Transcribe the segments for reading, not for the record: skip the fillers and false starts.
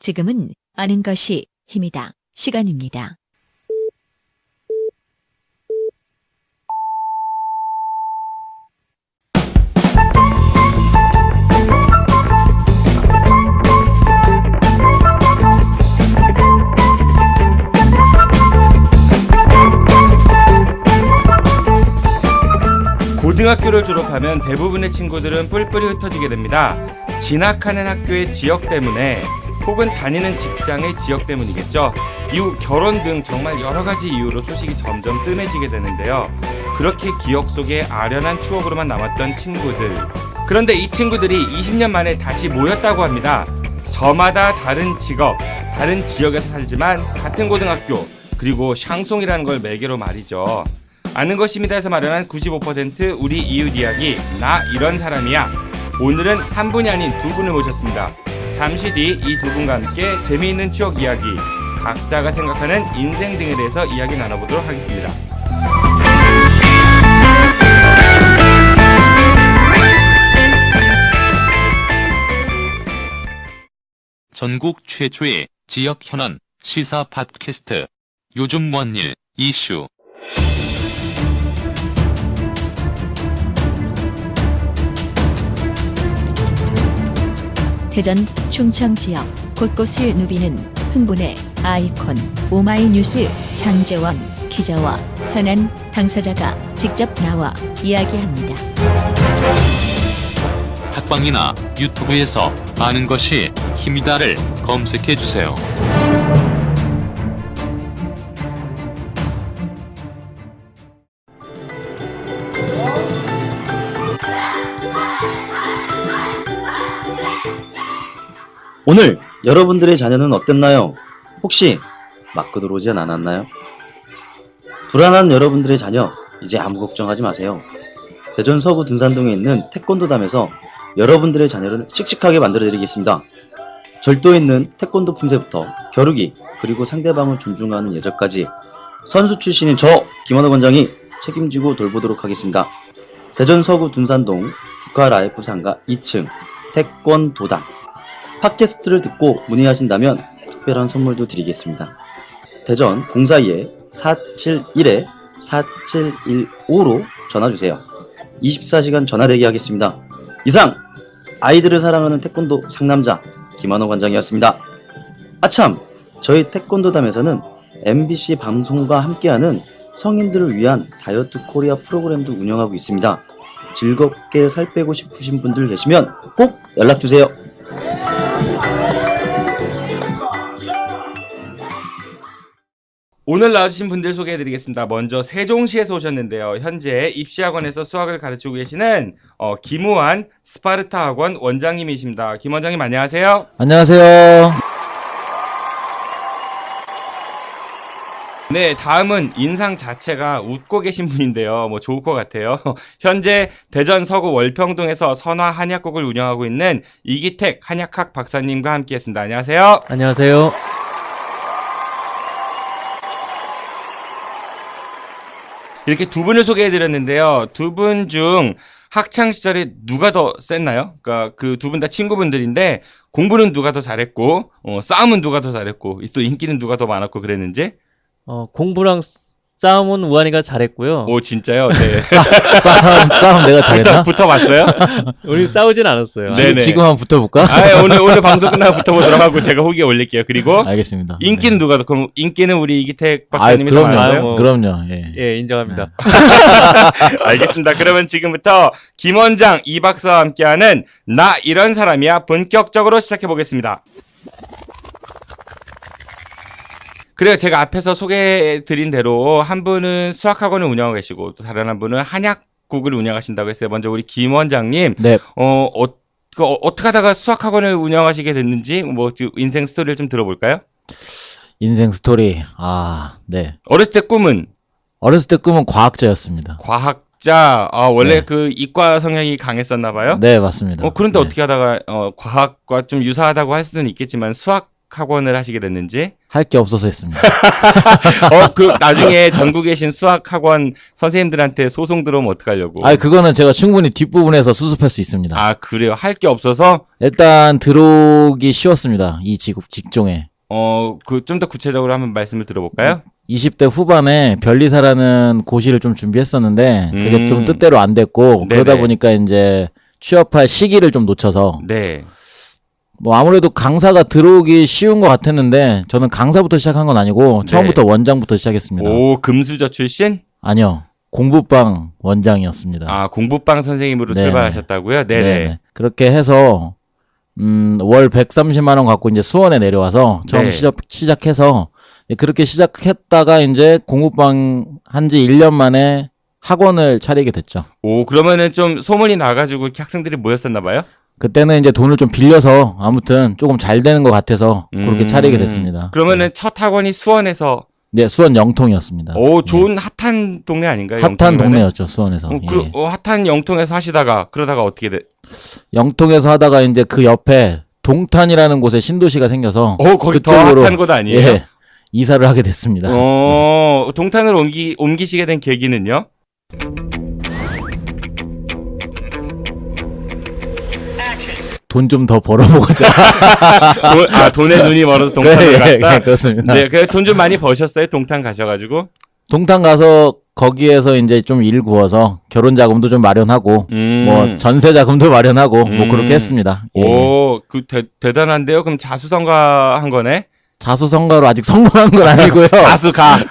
지금은 아는 것이 힘이다. 시간입니다. 고등학교를 졸업하면 대부분의 친구들은 뿔뿔이 흩어지게 됩니다. 진학하는 학교의 지역 때문에 혹은 다니는 직장의 지역 때문이겠죠. 이후 결혼 등 정말 여러 가지 이유로 소식이 점점 뜸해지게 되는데요. 그렇게 기억 속에 아련한 추억으로만 남았던 친구들. 그런데 이 친구들이 20년 만에 다시 모였다고 합니다. 저마다 다른 직업, 다른 지역에서 살지만 같은 고등학교, 그리고 샹송이라는 걸 매개로 말이죠. 아는 것입니다에서 마련한 95% 우리 이웃 이야기, 나 이런 사람이야. 오늘은 한 분이 아닌 두 분을 모셨습니다. 잠시 뒤 이 두 분과 함께 재미있는 추억 이야기, 각자가 생각하는 인생 등에 대해서 이야기 나눠보도록 하겠습니다. 전국 최초의 지역 현안 시사 팟캐스트. 요즘 뭔 일 이슈. 대전, 충청 지역 곳곳을 누비는 흥분의 아이콘 오마이뉴스 장재원 기자와 현안 당사자가 직접 나와 이야기합니다. 팟빵이나 유튜브에서 아는 것이 힘이다를 검색해주세요. 오늘 여러분들의 자녀는 어땠나요? 혹시 맞고 들어오지 않았나요? 불안한 여러분들의 자녀, 이제 아무 걱정하지 마세요. 대전 서구 둔산동에 있는 태권도담에서 여러분들의 자녀를 씩씩하게 만들어드리겠습니다. 절도 있는 태권도 품새부터 겨루기, 그리고 상대방을 존중하는 예절까지 선수 출신인 저 김원호 원장이 책임지고 돌보도록 하겠습니다. 대전 서구 둔산동 국가라이프 상가 2층 태권도담. 팟캐스트를 듣고 문의하신다면 특별한 선물도 드리겠습니다. 대전 042-471-4715로 전화주세요. 24시간 전화대기 하겠습니다. 이상 아이들을 사랑하는 태권도 상남자 김한호 관장이었습니다. 아참, 저희 태권도담에서는 MBC 방송과 함께하는 성인들을 위한 다이어트 코리아 프로그램도 운영하고 있습니다. 즐겁게 살 빼고 싶으신 분들 계시면 꼭 연락주세요. 오늘 나와주신 분들 소개해드리겠습니다. 먼저 세종시에서 오셨는데요. 현재 입시학원에서 수학을 가르치고 계시는 김우한 스파르타 학원 원장님이십니다. 김 원장님 안녕하세요. 안녕하세요. 네, 다음은 인상 자체가 웃고 계신 분인데요. 뭐 좋을 것 같아요. 현재 대전 서구 월평동에서 선화 한약국을 운영하고 있는 이기택 한약학 박사님과 함께했습니다. 안녕하세요. 안녕하세요. 이렇게 두 분을 소개해드렸는데요. 두 분 중 학창 시절에 누가 더 셌나요? 그러니까 그 두 분 다 친구분들인데 공부는 누가 더 잘했고, 싸움은 누가 더 잘했고, 또 인기는 누가 더 많았고 그랬는지? 공부랑 싸움은 우한이가 잘했고요. 오, 진짜요? 네. 싸움 내가 잘했나? 붙어봤어요? 우리 싸우진 않았어요. 네네. 지금 한번 붙어볼까? 오늘 방송 끝나고 붙어보도록 하고 제가 후기에 올릴게요. 그리고 알겠습니다. 인기는 네. 누가 더, 그럼 인기는 우리 이기택 박사님이 더 그럼요. 많았어요? 그럼요. 예. 예, 인정합니다. 알겠습니다. 그러면 지금부터 김 원장, 이 박사와 함께하는 나 이런 사람이야 본격적으로 시작해보겠습니다. 그래요. 제가 앞에서 소개해드린 대로 한 분은 수학학원을 운영하고 계시고 또 다른 한 분은 한약국을 운영하신다고 했어요. 먼저 우리 김 원장님, 네. 어떻게 하다가 수학학원을 운영하시게 됐는지 뭐 인생 스토리를 좀 들어볼까요? 인생 스토리. 네. 어렸을 때 꿈은? 어렸을 때 꿈은 과학자였습니다. 과학자. 원래 네. 그 이과 성향이 강했었나 봐요? 네, 맞습니다. 그런데 네. 어떻게 하다가 과학과 좀 유사하다고 할 수는 있겠지만 수학 학원을 하시게 됐는지? 할 게 없어서 했습니다. 나중에 전국에 계신 수학 학원 선생님들한테 소송 들어오면 어떡하려고? 그거는 제가 충분히 뒷부분에서 수습할 수 있습니다. 아, 그래요? 할 게 없어서? 일단 들어오기 쉬웠습니다. 이 직종에. 좀 더 구체적으로 한번 말씀을 들어볼까요? 20대 후반에 변리사라는 고시를 좀 준비했었는데 그게 좀 뜻대로 안 됐고 네네. 그러다 보니까 이제 취업할 시기를 좀 놓쳐서 네. 뭐 아무래도 강사가 들어오기 쉬운 것 같았는데 저는 강사부터 시작한 건 아니고 처음부터 원장부터 시작했습니다. 오, 금수저 출신? 아니요. 공부방 원장이었습니다. 아, 공부방 선생님으로 네네. 출발하셨다고요? 네네. 네네. 그렇게 해서 월 130만 원 갖고 이제 수원에 내려와서 처음 네. 시작해서 그렇게 시작했다가 이제 공부방 한지 1년 만에 학원을 차리게 됐죠. 오, 그러면은 좀 소문이 나가지고 이렇게 학생들이 모였었나 봐요? 그때는 이제 돈을 좀 빌려서 아무튼 조금 잘 되는 것 같아서 그렇게 차리게 됐습니다. 그러면은 첫 학원이 수원에서 네, 수원 영통이었습니다. 오, 좋은 핫한 동네 아닌가요? 핫한 영통이면은? 동네였죠, 수원에서. 예. 핫한 영통에서 하시다가 그러다가 어떻게 돼? 영통에서 하다가 이제 그 옆에 동탄이라는 곳에 신도시가 생겨서 거기 더 핫한 곳 아니에요? 예, 이사를 하게 됐습니다. 동탄으로 옮기시게 된 계기는요? 돈 좀 더 벌어보고자. 돈에 눈이 멀어서 동탄으로 네, 갔다? 그렇습니다. 네, 돈 좀 많이 버셨어요? 동탄 가셔가지고? 동탄 가서 거기에서 이제 좀 일 구워서 결혼 자금도 좀 마련하고 뭐 전세 자금도 마련하고 뭐 그렇게 했습니다. 예. 오, 대단한데요? 그럼 자수성가한 거네? 자수성가로 아직 성공한 건 아니고요.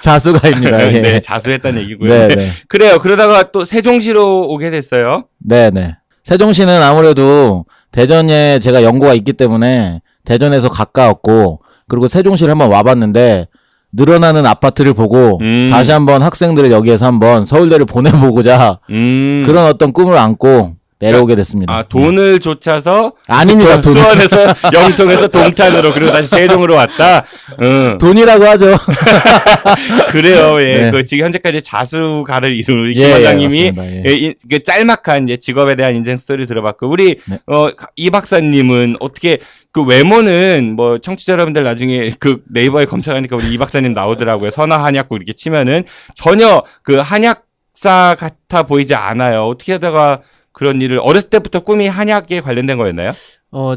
자수가입니다. 예. 네, 자수했다는 얘기고요. 네, 네. 네. 그래요. 그러다가 또 세종시로 오게 됐어요. 네네. 세종시는 아무래도 대전에 제가 연고가 있기 때문에 대전에서 가까웠고 그리고 세종시를 한번 와봤는데 늘어나는 아파트를 보고 다시 한번 학생들을 여기에서 한번 서울대를 보내보고자 그런 어떤 꿈을 안고 내려오게 됐습니다. 아, 돈을 좇아서 아닙니다. 돈. 수원에서 영통에서 동탄으로 그리고 다시 세종으로 왔다. 돈이라고 하죠. 그래요. 예. 네. 지금 현재까지 자수가를 이룬 우리 예, 김 원장님이 맞습니다. 예. 그 짤막한 직업에 대한 인생 스토리를 들어봤고 우리 네. 이 박사님은 어떻게 그 외모는 뭐 청취자 여러분들 나중에 그 네이버에 검색하니까 우리 이 박사님 나오더라고요. 선화 한약국 이렇게 치면은 전혀 그 한약사 같아 보이지 않아요. 어떻게 하다가 그런 일을 어렸을 때부터 꿈이 한약에 관련된 거였나요?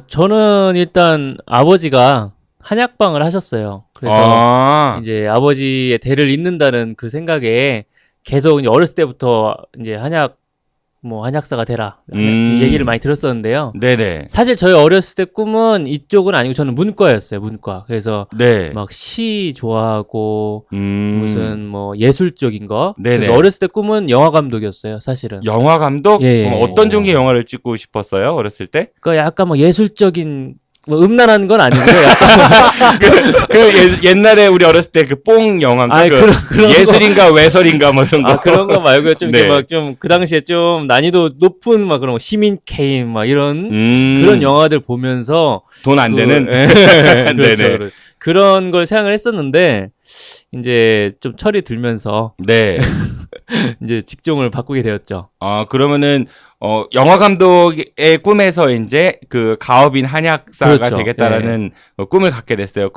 저는 일단 아버지가 한약방을 하셨어요. 그래서 이제 아버지의 대를 잇는다는 그 생각에 계속 이제 어렸을 때부터 이제 한약사가 되라. 이 얘기를 많이 들었었는데요. 네네. 사실 저희 어렸을 때 꿈은 이쪽은 아니고 저는 문과였어요, 문과. 그래서 네. 막 시 좋아하고 무슨 뭐 예술적인 거. 네네. 그래서 어렸을 때 꿈은 영화 감독이었어요, 사실은. 영화 감독? 예. 어떤 종류의 영화를 찍고 싶었어요? 어렸을 때? 그러니까 약간 뭐 예술적인 뭐 음란한 건 아니고요. 약간 옛날에 우리 어렸을 때 그 뽕 영화인가? 아니, 그런 예술인가 외설인가 뭐 이런 거. 그런 거 말고요. 좀 네. 이렇게 막 좀 그 당시에 좀 난이도 높은 막 그런 거 시민 케인 막 이런 그런 영화들 보면서 돈 안 되는. 그렇죠. 네네. 그런 걸 생각을 했었는데 이제 좀 철이 들면서 네. 이제 직종을 바꾸게 되었죠. 그러면은 영화 감독의 꿈에서 이제 그 가업인 한약사가 그렇죠. 되겠다라는 꿈을 갖게 됐어요.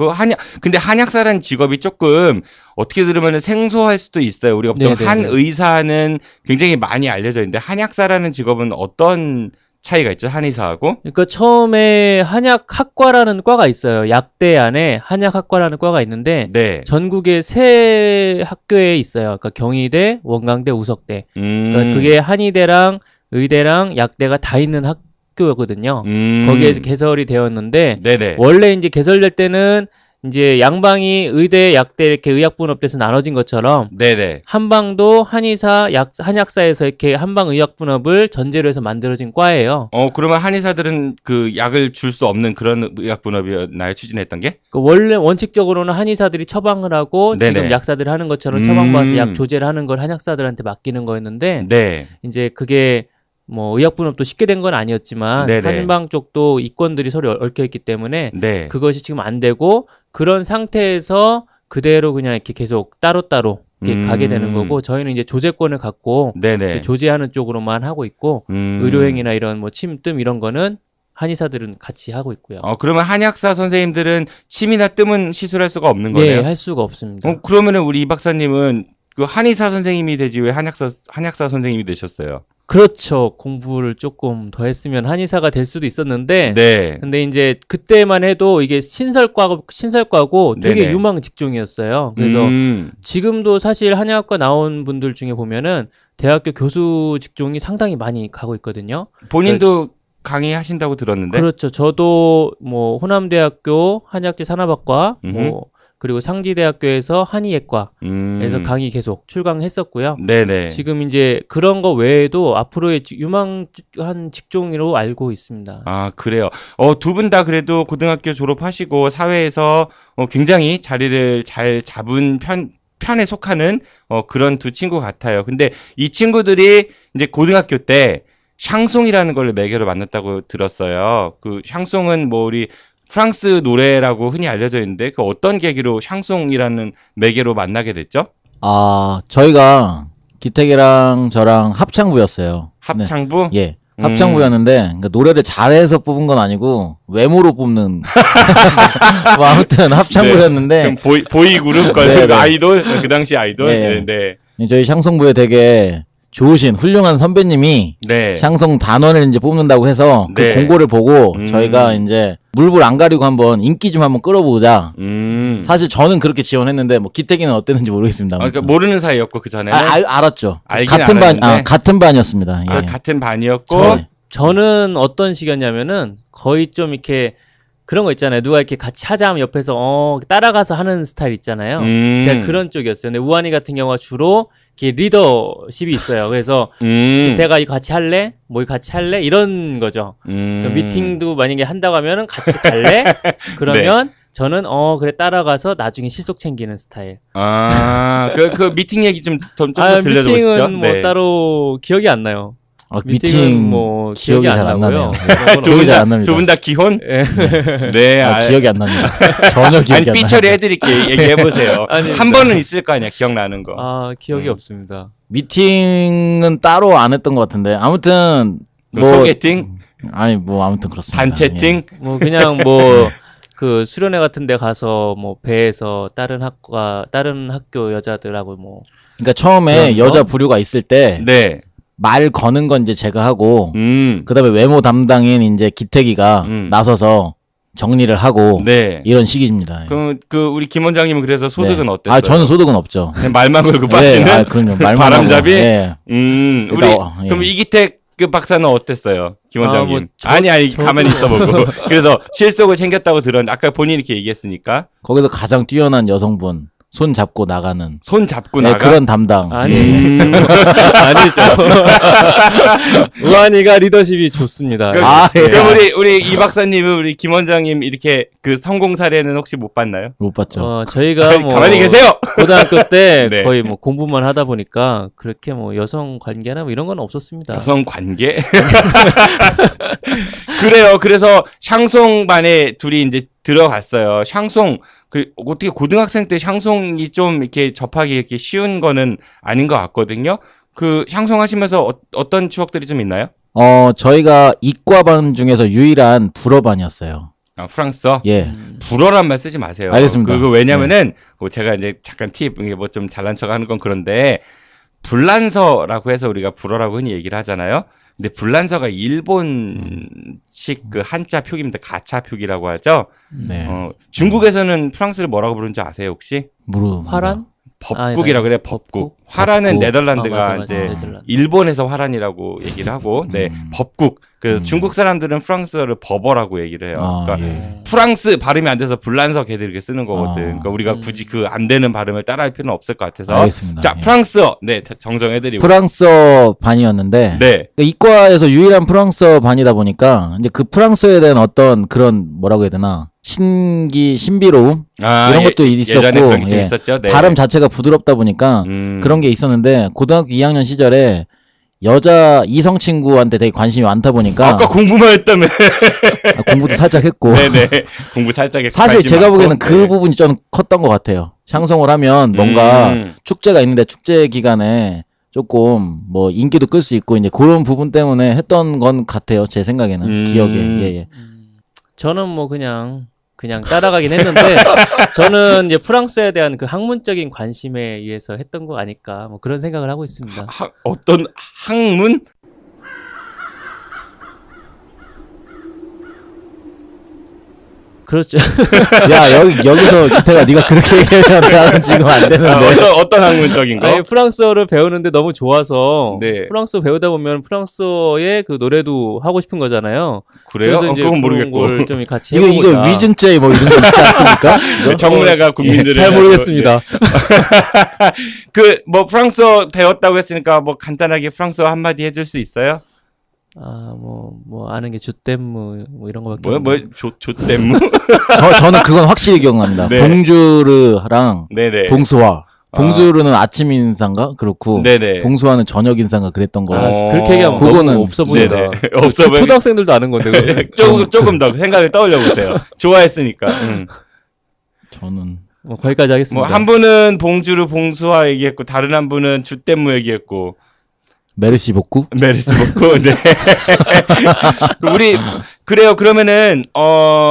근데 한약사라는 직업이 조금 어떻게 들으면 생소할 수도 있어요. 우리가 보통 네네네. 한 의사는 굉장히 많이 알려져 있는데 한약사라는 직업은 어떤 차이가 있죠? 한의사하고? 그러니까 처음에 한약학과라는 과가 있어요. 약대 안에 한약학과라는 과가 있는데 네. 전국에 세 학교에 있어요. 그러니까 경희대, 원광대, 우석대. 그러니까 그게 한의대랑 의대랑 약대가 다 있는 학교거든요. 거기에서 개설이 되었는데 네네. 원래 이제 개설될 때는 이제 양방이 의대, 약대 이렇게 의학분업돼서 나눠진 것처럼 네네. 한방도 한의사, 한약사에서 이렇게 한방 의학분업을 전제로 해서 만들어진 과예요. 그러면 한의사들은 그 약을 줄 수 없는 그런 의학분업이었나요? 추진했던 게? 그 원래 원칙적으로는 한의사들이 처방을 하고 네네. 지금 약사들이 하는 것처럼 처방받아서 약 조제를 하는 걸 한약사들한테 맡기는 거였는데 네. 이제 그게 뭐 의약분업도 쉽게 된 건 아니었지만 네네. 한방 쪽도 이권들이 서로 얽혀있기 때문에 네. 그것이 지금 안 되고 그런 상태에서 그대로 그냥 이렇게 계속 따로따로 이렇게 가게 되는 거고 저희는 이제 조제권을 갖고 네네. 조제하는 쪽으로만 하고 있고 의료행위나 이런 뭐 침뜸 이런 거는 한의사들은 같이 하고 있고요. 그러면 한의학사 선생님들은 침이나 뜸은 시술할 수가 없는 거네요? 네, 할 수가 없습니다. 그러면은 우리 이 박사님은 그 한의사 선생님이 되지 왜 한약사 선생님이 되셨어요? 그렇죠. 공부를 조금 더 했으면 한의사가 될 수도 있었는데, 네. 근데 이제 그때만 해도 이게 신설과고 되게 네네. 유망 직종이었어요. 그래서 지금도 사실 한의학과 나온 분들 중에 보면은 대학교 교수 직종이 상당히 많이 가고 있거든요. 본인도 강의하신다고 들었는데. 그렇죠. 저도 뭐 호남대학교 한의학재 산업학과 뭐 그리고 상지대학교에서 한의예과에서 강의 계속 출강했었고요. 네네. 지금 이제 그런 거 외에도 앞으로의 유망한 직종으로 알고 있습니다. 아, 그래요. 두 분 다 그래도 고등학교 졸업하시고 사회에서 굉장히 자리를 잘 잡은 편에 속하는 그런 두 친구 같아요. 근데 이 친구들이 이제 고등학교 때 샹송이라는 걸 매개로 만났다고 들었어요. 그 샹송은 뭐 우리 프랑스 노래라고 흔히 알려져 있는데 그 어떤 계기로 샹송이라는 매개로 만나게 됐죠? 저희가 기택이랑 저랑 합창부였어요. 합창부? 네. 예. 합창부였는데 그러니까 노래를 잘해서 뽑은 건 아니고 외모로 뽑는 뭐 아무튼 합창부였는데 네. 보이 그룹 네, 네. 아이돌 그 당시 아이돌 네. 네. 저희 샹송부에 되게 좋으신 훌륭한 선배님이 네. 샹송 단원을 이제 뽑는다고 해서 그 네. 공고를 보고 저희가 이제 물불 안 가리고 한번 인기 좀 한번 끌어보자. 사실 저는 그렇게 지원했는데 뭐 기택이는 어땠는지 모르겠습니다. 그러니까 모르는 사이였고 그 전에는 알았죠. 알긴 같은 알았는데. 같은 반이었습니다. 예. 같은 반이었고 저는 어떤 식이었냐면은 거의 좀 이렇게 그런 거 있잖아요. 누가 이렇게 같이 하자 하면 옆에서 따라가서 하는 스타일 있잖아요. 제가 그런 쪽이었어요. 근데 우한이 같은 경우가 주로 이렇게 리더십이 있어요. 그래서 기태가 이거 같이 할래? 뭐 이거 같이 할래? 이런 거죠. 미팅도 만약에 한다고 하면은 같이 갈래? 그러면 저는 그래 따라가서 나중에 실속 챙기는 스타일. 그 미팅 얘기 좀 더 들려줘 보시죠. 미팅은 뭐 따로 기억이 안 나요. 미팅 뭐 기억이 잘 안 나네요. 기억이 잘 안 납니다. 두 분 다 기혼? 네. 기억이 안 납니다. 전혀 기억이 안 나요. 삐처리 해드릴게요. 얘기해보세요. 한 번은 있을 거 아니야, 기억나는 거. 기억이 없습니다. 미팅은 따로 안 했던 것 같은데 아무튼 뭐 소개팅? 아니 뭐 아무튼 그렇습니다. 단체팅? 예. 뭐 그냥 뭐 그 수련회 같은 데 가서 뭐 배에서 다른 학교 여자들하고 뭐 그러니까 처음에 여자 부류가 있을 때 네. 말 거는 건 이제 제가 하고 그다음에 외모 담당인 이제 기택이가 나서서 정리를 하고 네. 이런 식입니다. 그럼 우리 김 원장님은 그래서 소득은 어땠어요? 저는 소득은 없죠. 그냥 말만 걸고 빠지는? 그럼요. 말만 바람잡이? 예. 그럼 이기택 그 박사는 어땠어요? 김 원장님. 가만히 있어보고. 그래서 실속을 챙겼다고 들었는데 아까 본인이 이렇게 얘기했으니까. 거기서 가장 뛰어난 여성분 손 잡고 나가는. 손 잡고 네, 나가? 그런 담당. 아니죠. 우한이가 리더십이 좋습니다. 그럼 우리 이 박사님은 우리 김 원장님 이렇게 그 성공 사례는 혹시 못 봤나요? 못 봤죠. 저희가 뭐 가만히 계세요. 고등학교 때 네. 거의 뭐 공부만 하다 보니까 그렇게 뭐 여성 관계나 뭐 이런 건 없었습니다. 여성 관계? 그래요. 그래서 샹송반에 둘이 이제 들어갔어요. 샹송 어떻게 고등학생 때 샹송이 좀 이렇게 접하기 이렇게 쉬운 거는 아닌 것 같거든요. 그 샹송 하시면서 어떤 추억들이 좀 있나요? 저희가 이과반 중에서 유일한 불어반이었어요. 프랑스어? 예. 불어란 말 쓰지 마세요. 알겠습니다. 왜냐면은 제가 이제 잠깐 팁, 뭐 좀 잘난 척 하는 건 그런데 불란서라고 해서 우리가 불어라고 흔히 얘기를 하잖아요. 근데 불란서가 일본식 그 한자 표기입니다. 가차 표기라고 하죠. 네. 중국에서는 프랑스를 뭐라고 부르는지 아세요, 혹시? 화란? 법국이라고 그래, 법국. 화란은 네덜란드가 맞아, 이제 네덜란드. 일본에서 화란이라고 얘기를 하고, 네, 법국. 그래서 중국 사람들은 프랑스어를 버버라고 얘기를 해요. 그러니까 프랑스 발음이 안 돼서 불란서 걔들 이렇게 쓰는 거거든. 그러니까 우리가 굳이 그 안 되는 발음을 따라할 필요는 없을 것 같아서. 알겠습니다. 자, 프랑스어. 네, 정정해드리고. 프랑스어 반이었는데 네. 이과에서 유일한 프랑스어 반이다 보니까 이제 그 프랑스어에 대한 어떤 그런 뭐라고 해야 되나 신비로움 이런 것도 있었고 예전에 그런 게 좀 있었죠. 네. 발음 자체가 부드럽다 보니까 그런 게 있었는데 고등학교 2학년 시절에 여자 이성 친구한테 되게 관심이 많다 보니까 아까 공부만 했다며. 공부도 살짝 했고 네네. 공부 살짝 했고. 사실 제가 보기에는 그 네. 부분이 좀 컸던 것 같아요. 샹송을 하면 뭔가 축제가 있는데 축제 기간에 조금 뭐 인기도 끌 수 있고 이제 그런 부분 때문에 했던 건 같아요. 제 생각에는 기억에. 예. 저는 뭐 그냥 따라가긴 했는데 저는 이제 프랑스에 대한 그 학문적인 관심에 의해서 했던 거 아닐까 뭐 그런 생각을 하고 있습니다. 어떤 학문? 그렇죠. 야 여기서 기태가 네가 그렇게 얘기하면 나는 지금 안 되는데. 어떤 학문적인 거? 아니, 프랑스어를 배우는데 너무 좋아서 네. 프랑스어 배우다 보면 프랑스어의 그 노래도 하고 싶은 거잖아요. 그래요? 그래서 이제 그건 그런 모르겠고. 걸 좀 같이 이거 해보고자. 위증죄 뭐 이런 거 있지 않습니까? 이거? 정례가 국민들을 잘 모르겠습니다. 그 뭐 프랑스어 배웠다고 했으니까 뭐 간단하게 프랑스어 한마디 해줄 수 있어요? 뭐 아는 게 주댐무 뭐 이런 거밖에 없네요. 조땜무? 저는 그건 확실히 기억납니다. 네. 봉주르랑 네네. 봉수화. 봉주르는 아침 인사인가 그렇고 네네. 봉수화는 저녁 인사인가 그랬던 거. 그렇게 얘기하면 그거는- 너무 없어 보인다. 네네. 없어 보이- 초등학생들도 아는 건데. 그거. 조금 더 생각을 떠올려 보세요. 좋아했으니까. 저는 뭐 거기까지 하겠습니다. 뭐 한 분은 봉주르 봉수화 얘기했고 다른 한 분은 주땜무 얘기했고 메르시 복구? 메르스 먹고 네. 우리 그래요. 그러면은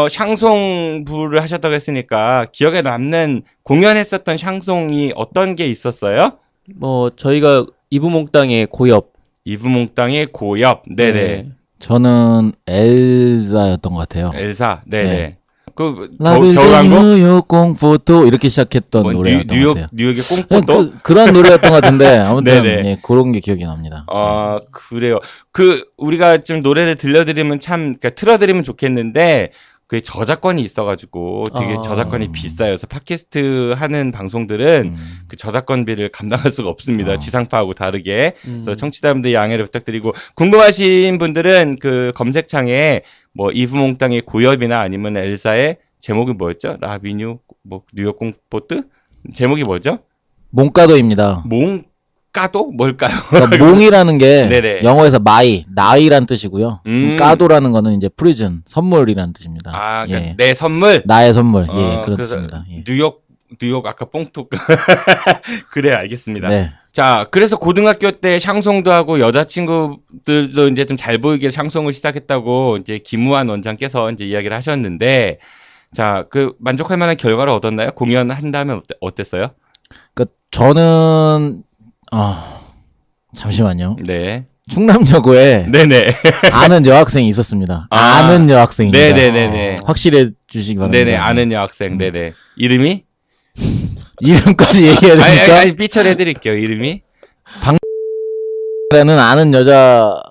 샹송부를 하셨다고 했으니까 기억에 남는 공연했었던 샹송이 어떤 게 있었어요? 뭐 저희가 이브몽땅의 고엽. 이브몽땅의 고엽. 네네. 네. 저는 엘사였던 것 같아요. 엘사. 네네. 네. 그 라빌 겨울왕국? 뉴욕 공포도 이렇게 시작했던 뭐, 노래였던 것 같아요. 뉴욕의 꽁포도? 그런 노래였던 것 같은데 아무튼 네네. 예, 그런 게 기억이 납니다. 그래요. 우리가 좀 노래를 들려드리면 그러니까 틀어드리면 좋겠는데, 그 저작권이 있어가지고 되게 저작권이 비싸요. 그래서 팟캐스트 하는 방송들은 그 저작권비를 감당할 수가 없습니다. 지상파하고 다르게. 그래서 청취자분들 양해를 부탁드리고, 궁금하신 분들은 그 검색창에 뭐 이브몽땅의 고엽이나 아니면 엘사의 제목이 뭐였죠? 라비뉴 뭐 뉴욕 공포트? 제목이 뭐죠? 몽가도입니다. 까도 뭘까요? 그러니까 몽이라는 게 네네. 영어에서 나이란 뜻이고요. 음. 까도라는 거는 이제 프리즌, 선물이라는 뜻입니다. 그러니까 예. 내 선물. 나의 선물. 예, 그런 그래서 뜻입니다. 예. 뉴욕 아까 뽕톡. 그래 알겠습니다. 네. 자, 그래서 고등학교 때 샹송도 하고 여자친구들도 이제 좀 잘 보이게 샹송을 시작했다고 이제 김우한 원장께서 이제 이야기를 하셨는데, 자, 그 만족할 만한 결과를 얻었나요? 공연한 다음에 어땠어요? 그러니까 저는 잠시만요. 네. 충남여고에 네네. 아는 여학생이 있었습니다. 아. 아는 여학생입니다. 네네네네. 확실해 주시기 바랍니다. 네네. 아는 여학생. 네네. 이름이? 이름까지 얘기해야 됩니까? 아니, 삐처리해드릴게요. 이름이? 라는 아는 여자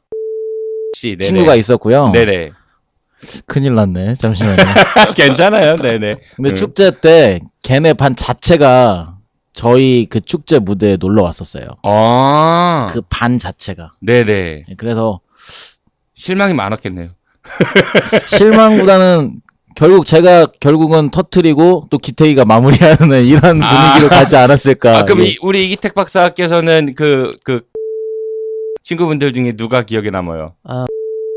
씨. 네네. 친구가 있었고요. 네네. 큰일 났네. 잠시만요. 괜찮아요. 네네. 근데 축제 때 걔네 반 자체가 저희 그 축제 무대에 놀러 왔었어요. 그 반 자체가. 네네. 그래서 실망이 많았겠네요. 실망보다는 결국은 터트리고 또 기태이가 마무리하는 이런 분위기로 가지 않았을까. 그럼 예. 우리 이기택 박사께서는 그 친구분들 중에 누가 기억에 남아요?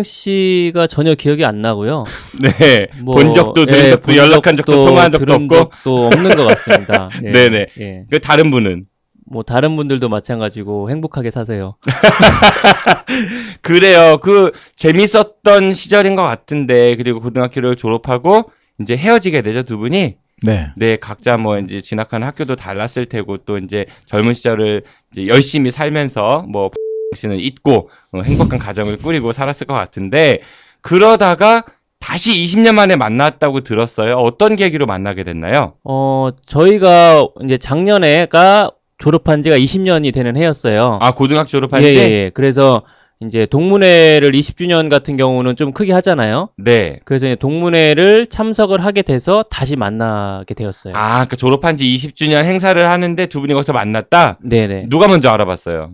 씨가 전혀 기억이 안 나고요. 네. 뭐, 본 적도 들은 적도 본 연락한 적도 통화한 적도 들은 없고. 적도 없는 것 같습니다. 예, 네네. 예. 그 다른 분은? 뭐 다른 분들도 마찬가지고 행복하게 사세요. 그래요. 그 재밌었던 시절인 것 같은데, 그리고 고등학교를 졸업하고 이제 헤어지게 되죠, 두 분이. 네. 네, 각자 뭐 이제 진학하는 학교도 달랐을 테고, 또 이제 젊은 시절을 이제 열심히 살면서 뭐 씨는 잊고 행복한 가정을 꾸리고 살았을 것 같은데, 그러다가 다시 20년 만에 만났다고 들었어요. 어떤 계기로 만나게 됐나요? 저희가 이제 작년에가 졸업한 지가 20년이 되는 해였어요. 고등학교 졸업한 예, 지? 예. 그래서 이제 동문회를 20주년 같은 경우는 좀 크게 하잖아요. 네. 그래서 이제 동문회를 참석을 하게 돼서 다시 만나게 되었어요. 그 졸업한 지 20주년 행사를 하는데 두 분이 거기서 만났다? 네네. 누가 먼저 알아봤어요?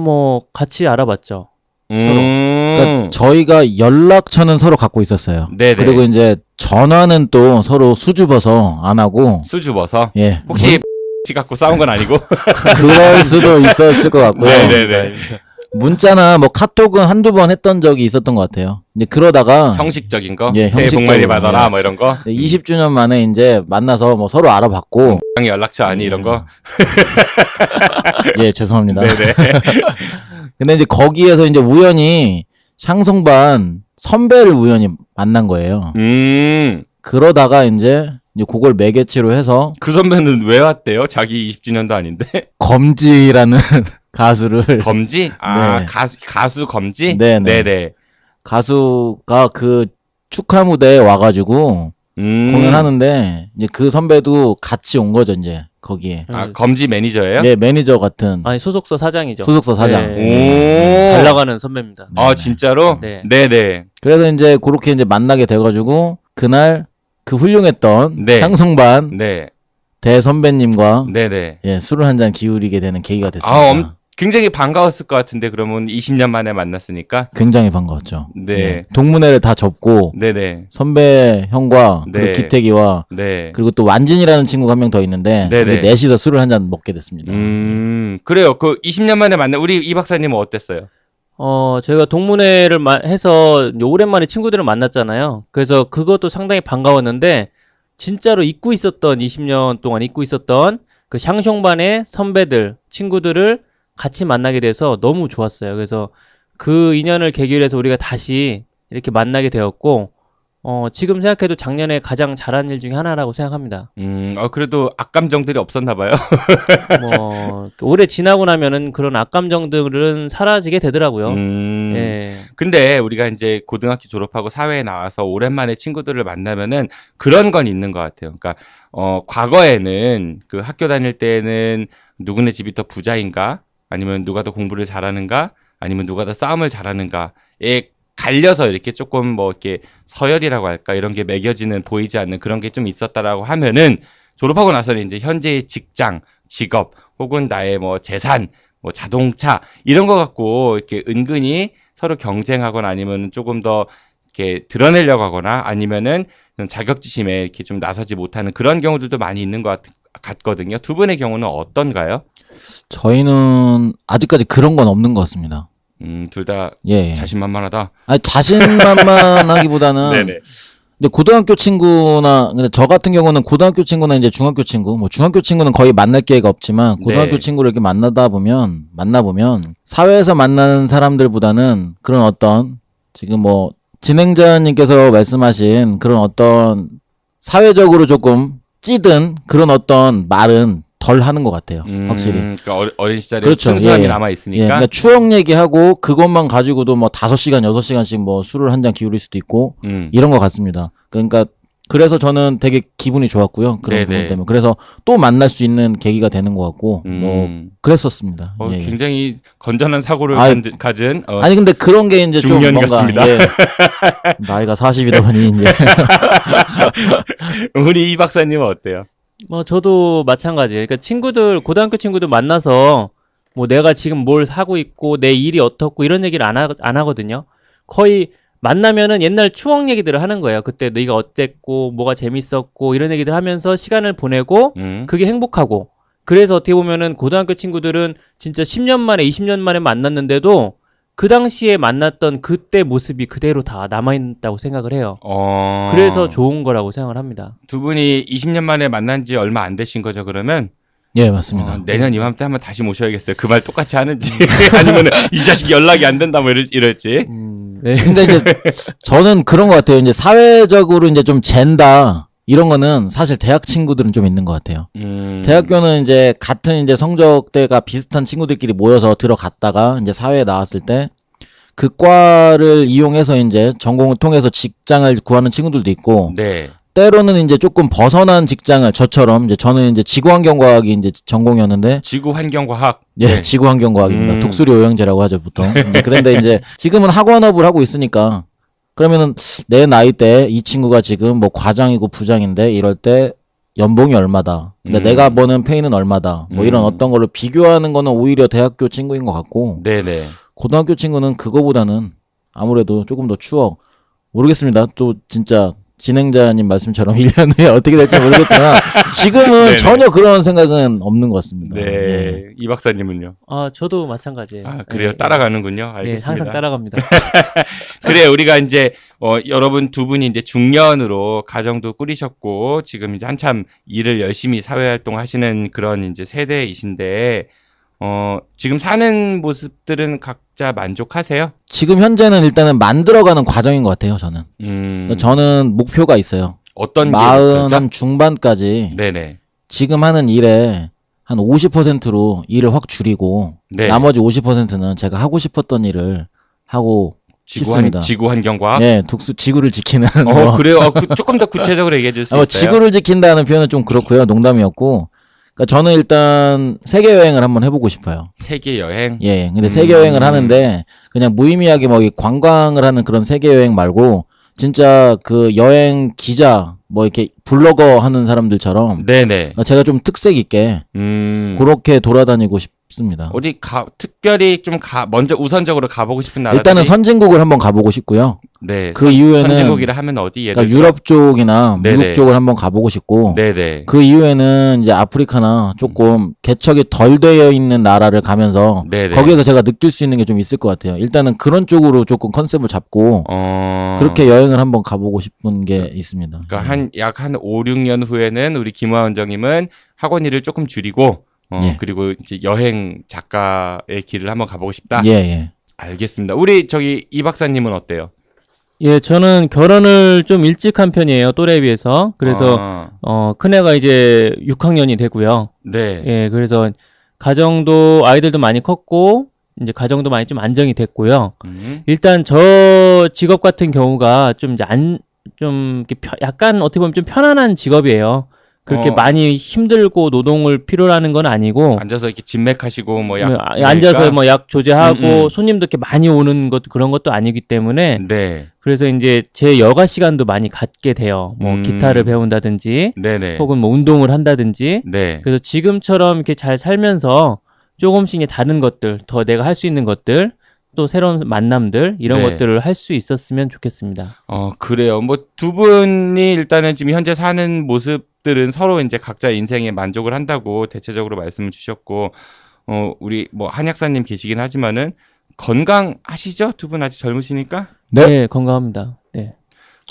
뭐 같이 알아봤죠. 그러니까 저희가 연락처는 서로 갖고 있었어요. 네네. 그리고 이제 전화는 또 서로 수줍어서 안 하고. 수줍어서? 예. 혹시 지 갖고 싸운 건 아니고? 그럴 수도 있었을 것 같고요. 네네네. 문자나 뭐 카톡은 한두 번 했던 적이 있었던 것 같아요. 이제 그러다가 형식적인 거? 예, 새해 복 형식적으로, 많이 받아라 예. 뭐 이런 거? 20주년 만에 이제 만나서 뭐 서로 알아봤고 연락처 아니 이런 거? 예, 죄송합니다. 네네. 근데 이제 거기에서 이제 우연히 샹송반 선배를 우연히 만난 거예요. 그러다가 이제 그걸 매개체로 해서 그 선배는 왜 왔대요? 자기 20주년도 아닌데. 검지라는 가수를 검지? 아, 네. 가수 검지? 네네. 네네. 가수가 그 축하 무대에 와가지고 공연하는데 이제 그 선배도 같이 온 거죠 이제 거기에. 아, 검지 매니저예요? 네, 매니저 같은 아니 소속사 사장이죠. 소속사 사장. 오. 잘 나가는 선배입니다. 아, 진짜로? 네. 네네. 그래서 이제 그렇게 이제 만나게 돼가지고 그날 그 훌륭했던 네. 샹송반 네. 대선배님과 네네. 예, 술을 한 잔 기울이게 되는 계기가 됐습니다. 아, 굉장히 반가웠을 것 같은데, 그러면 20년 만에 만났으니까. 굉장히 반가웠죠. 네. 예, 동문회를 다 접고 네네. 선배 형과 네. 그리고 기택이와 네. 그리고 또 완진이라는 친구가 한 명 더 있는데 네네. 이제 넷이서 술을 한 잔 먹게 됐습니다. 그래요. 그 20년 만에 만나, 우리 이 박사님은 어땠어요? 저희가 동문회를 해서 이제 오랜만에 친구들을 만났잖아요. 그래서 그것도 상당히 반가웠는데 진짜로 잊고 있었던 20년 동안 잊고 있었던 그 샹숑반의 선배들, 친구들을 같이 만나게 돼서 너무 좋았어요. 그래서 그 인연을 계기로 해서 우리가 다시 이렇게 만나게 되었고 지금 생각해도 작년에 가장 잘한 일 중에 하나라고 생각합니다. 그래도 악감정들이 없었나 봐요. 뭐 오래 지나고 나면은 그런 악감정들은 사라지게 되더라고요. 예. 근데 우리가 이제 고등학교 졸업하고 사회에 나와서 오랜만에 친구들을 만나면은 그런 건 있는 것 같아요. 그러니까 과거에는 그 학교 다닐 때는 누구네 집이 더 부자인가? 아니면 누가 더 공부를 잘하는가? 아니면 누가 더 싸움을 잘하는가에 갈려서 이렇게 조금 뭐 이렇게 서열이라고 할까? 이런 게 매겨지는, 보이지 않는 그런 게 좀 있었다라고 하면은 졸업하고 나서는 이제 현재의 직장, 직업, 혹은 나의 뭐 재산, 뭐 자동차 이런 거 갖고 이렇게 은근히 서로 경쟁하거나 아니면 조금 더 이렇게 드러내려고 하거나 아니면은 자격지심에 이렇게 좀 나서지 못하는 그런 경우들도 많이 있는 것 같거든요. 두 분의 경우는 어떤가요? 저희는 아직까지 그런 건 없는 것 같습니다. 둘 다 예. 자신만만하다. 아니, 자신만만하기보다는 네네. 근데 고등학교 친구나 근데 저 같은 경우는 고등학교 친구나 이제 중학교 친구, 뭐 중학교 친구는 거의 만날 기회가 없지만 고등학교 네. 친구를 이렇게 만나보면 사회에서 만나는 사람들보다는 그런 어떤 지금 뭐 진행자님께서 말씀하신 그런 어떤 사회적으로 조금 찌든 그런 어떤 말은 덜 하는 것 같아요. 확실히. 그러니까 어린 시절에 그렇죠. 순수함이 예. 남아 있으니까. 예, 그러니까 추억 얘기하고 그것만 가지고도 뭐 5시간, 6시간씩 뭐 술을 한 잔 기울일 수도 있고 이런 것 같습니다. 그러니까 그래서 저는 되게 기분이 좋았고요. 그런 네네. 부분 때문에. 그래서 또 만날 수 있는 계기가 되는 것 같고 뭐 그랬었습니다. 예. 굉장히 건전한 사고를 가진 아니 근데 그런 게 이제 좀 중년 뭔가 같습니다. 예. 나이가 40이다 보니 이제 우리 이 박사님은 어때요? 저도 마찬가지예요. 그러니까 고등학교 친구들 만나서 뭐 내가 지금 뭘 하고 있고 내 일이 어떻고 이런 얘기를 안 하거든요. 거의 만나면은 옛날 추억 얘기들을 하는 거예요. 그때 네가 어땠고 뭐가 재밌었고 이런 얘기들 하면서 시간을 보내고 그게 행복하고 그래서 어떻게 보면은 고등학교 친구들은 진짜 10년 만에 20년 만에 만났는데도 그 당시에 만났던 그때 모습이 그대로 다 남아있다고 생각을 해요. 그래서 좋은 거라고 생각을 합니다. 두 분이 20년 만에 만난 지 얼마 안 되신 거죠, 그러면? 예, 맞습니다. 내년 이맘때 한번 다시 모셔야겠어요. 그 말 똑같이 하는지. 아니면 이 자식이 연락이 안 된다 뭐 이럴지. 네. 근데 이제 저는 그런 것 같아요. 이제 사회적으로 이제 좀 잰다. 이런 거는 사실 대학 친구들은 좀 있는 것 같아요. 대학교는 이제 같은 이제 성적대가 비슷한 친구들끼리 모여서 들어갔다가 이제 사회에 나왔을 때 그 과를 이용해서 이제 전공을 통해서 직장을 구하는 친구들도 있고 네. 때로는 이제 조금 벗어난 직장을 저처럼 이제 저는 이제 지구환경과학이 이제 전공이었는데 지구환경과학. 예, 네. 지구환경과학입니다. 독수리 오형제라고 하죠, 보통. 이제 그런데 이제 지금은 학원업을 하고 있으니까 그러면은 내 나이 때 이 친구가 지금 뭐 과장이고 부장인데 이럴 때 연봉이 얼마다. 근데 내가 버는 페이는 얼마다. 뭐 이런 어떤 거를 비교하는 거는 오히려 대학교 친구인 것 같고 네네. 고등학교 친구는 그거보다는 아무래도 조금 더 추억 모르겠습니다. 또 진짜 진행자님 말씀처럼 1년 후에 어떻게 될지 모르겠지만 지금은 네네. 전혀 그런 생각은 없는 것 같습니다. 네. 예. 이 박사님은요? 저도 마찬가지예요. 아, 그래요? 네. 따라가는군요. 네, 알겠습니다. 항상 따라갑니다. 그래, 우리가 이제, 여러분 두 분이 이제 중년으로 가정도 꾸리셨고, 지금 이제 한참 일을 열심히 사회활동 하시는 그런 이제 세대이신데, 지금 사는 모습들은 각자 만족하세요? 지금 현재는 일단은 만들어가는 과정인 것 같아요, 저는. 저는 목표가 있어요. 어떤 게 마흔 목표죠? 한 중반까지 네네. 지금 하는 일에 한 50%로 일을 확 줄이고 네. 나머지 50%는 제가 하고 싶었던 일을 하고 싶습니다. 지구 환경과학? 네, 지구를 지키는. 그래요? 조금 더 구체적으로 얘기해 줄 수 있어요? 지구를 지킨다는 표현은 좀 그렇고요. 농담이었고. 그러니까 저는 일단 세계 여행을 한번 해보고 싶어요. 세계 여행? 예. 근데 세계 여행을 하는데 그냥 무의미하게 뭐 관광을 하는 그런 세계 여행 말고 진짜 그 여행 기자 뭐 이렇게 블로거 하는 사람들처럼 네네. 제가 좀 특색 있게 그렇게 돌아다니고 싶습니다. 어디 특별히 좀 먼저 우선적으로 가보고 싶은 나라들이? 일단은 선진국을 한번 가보고 싶고요. 네. 그 이후에는 선진국이라 하면 어디? 예를 그러니까 들어? 유럽 쪽이나 네네. 미국 쪽을 한번 가보고 싶고 네네. 그 이후에는 이제 아프리카나 조금 개척이 덜 되어 있는 나라를 가면서 네네. 거기에서 제가 느낄 수 있는 게 좀 있을 것 같아요. 일단은 그런 쪽으로 조금 컨셉을 잡고 그렇게 여행을 한번 가보고 싶은 게 있습니다. 그러니까 약 한 5, 6년 후에는 우리 김화 원장님은 학원 일을 조금 줄이고 예. 그리고 이제 여행 작가의 길을 한번 가보고 싶다. 예, 예. 알겠습니다. 우리 이 박사님은 어때요? 예, 저는 결혼을 좀 일찍 한 편이에요. 또래에 비해서. 그래서 큰애가 이제 6학년이 되고요. 네. 예, 그래서 가정도 아이들도 많이 컸고 이제 가정도 많이 좀 안정이 됐고요. 일단 저 직업 같은 경우가 좀 이제 좀 이렇게 약간 어떻게 보면 좀 편안한 직업이에요. 그렇게 많이 힘들고 노동을 필요로 하는 건 아니고 앉아서 이렇게 진맥하시고 앉아서 뭐 약 조제하고 손님도 이렇게 많이 오는 것 그런 것도 아니기 때문에 네. 그래서 이제 제 여가 시간도 많이 갖게 돼요. 뭐 기타를 배운다든지 네네. 혹은 뭐 운동을 한다든지 네. 그래서 지금처럼 이렇게 잘 살면서 조금씩 다른 것들 더 내가 할 수 있는 것들 또 새로운 만남들 이런 네. 것들을 할 수 있었으면 좋겠습니다. 그래요. 뭐 두 분이 일단은 지금 현재 사는 모습들은 서로 이제 각자 인생에 만족을 한다고 대체적으로 말씀을 주셨고, 우리 뭐 한약사님 계시긴 하지만은 건강하시죠? 두 분 아직 젊으시니까? 네, 건강합니다. 네.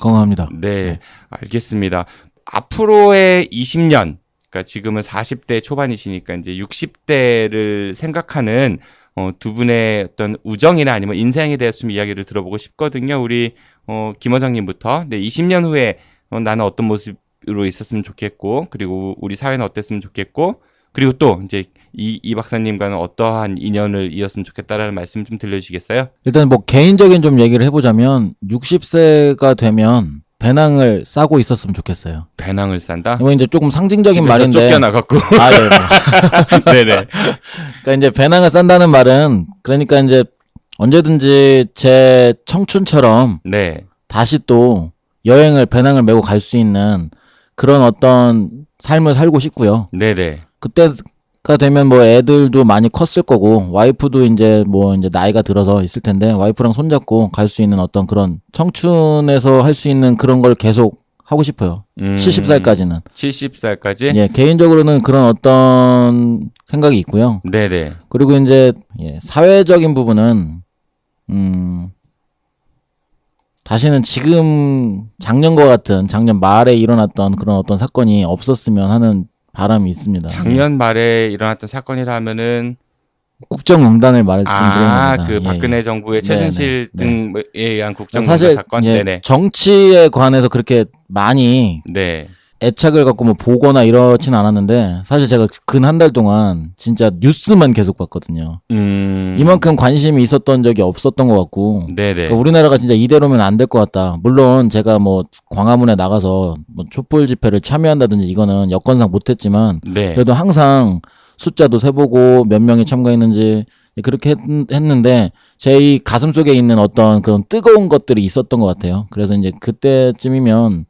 건강합니다. 네, 알겠습니다. 앞으로의 20년, 그러니까 지금은 40대 초반이시니까 이제 60대를 생각하는 두 분의 어떤 우정이나 아니면 인생에 대해서 좀 이야기를 들어보고 싶거든요. 우리 김 원장님부터. 네, 20년 후에 나는 어떤 모습으로 있었으면 좋겠고, 그리고 우리 사회는 어땠으면 좋겠고, 그리고 또 이제 이 박사님과는 어떠한 인연을 이었으면 좋겠다라는 말씀 좀 들려주시겠어요? 일단 뭐 개인적인 좀 얘기를 해보자면 60세가 되면 배낭을 싸고 있었으면 좋겠어요. 배낭을 싼다? 이거 이제 조금 상징적인 집에서 말인데. 쫓겨나갖고. 아, 예. 네네. 그러니까 이제 배낭을 싼다는 말은 그러니까 이제 언제든지 제 청춘처럼 네. 다시 또 배낭을 메고 갈 수 있는 그런 어떤 삶을 살고 싶고요. 네네. 그때가 되면 뭐 애들도 많이 컸을 거고 와이프도 이제 나이가 들어서 있을 텐데 와이프랑 손잡고 갈 수 있는 어떤 그런 청춘에서 할 수 있는 그런 걸 계속 하고 싶어요. 70살까지는. 70살까지? 예, 개인적으로는 그런 어떤 생각이 있고요. 네네. 그리고 이제 사회적인 부분은 다시는 지금 작년과 같은 작년 말에 일어났던 그런 어떤 사건이 없었으면 하는 바람이 있습니다. 작년 말에 일어났던 사건이라 하면은 국정농단을 말씀드리는 겁니다. 그 박근혜 정부의 최순실 등에 의한 국정농단 사실 사건. 네네. 정치에 관해서 그렇게 많이 네. 애착을 갖고 뭐 보거나 이러진 않았는데 사실 제가 근 한 달 동안 진짜 뉴스만 계속 봤거든요. 이만큼 관심이 있었던 적이 없었던 것 같고 네네. 그러니까 우리나라가 진짜 이대로면 안 될 것 같다. 물론 제가 뭐 광화문에 나가서 뭐 촛불 집회를 참여한다든지 이거는 여건상 못했지만 네. 그래도 항상 숫자도 세보고 몇 명이 참가했는지 그렇게 했는데 제 이 가슴 속에 있는 어떤 그런 뜨거운 것들이 있었던 것 같아요. 그래서 이제 그때쯤이면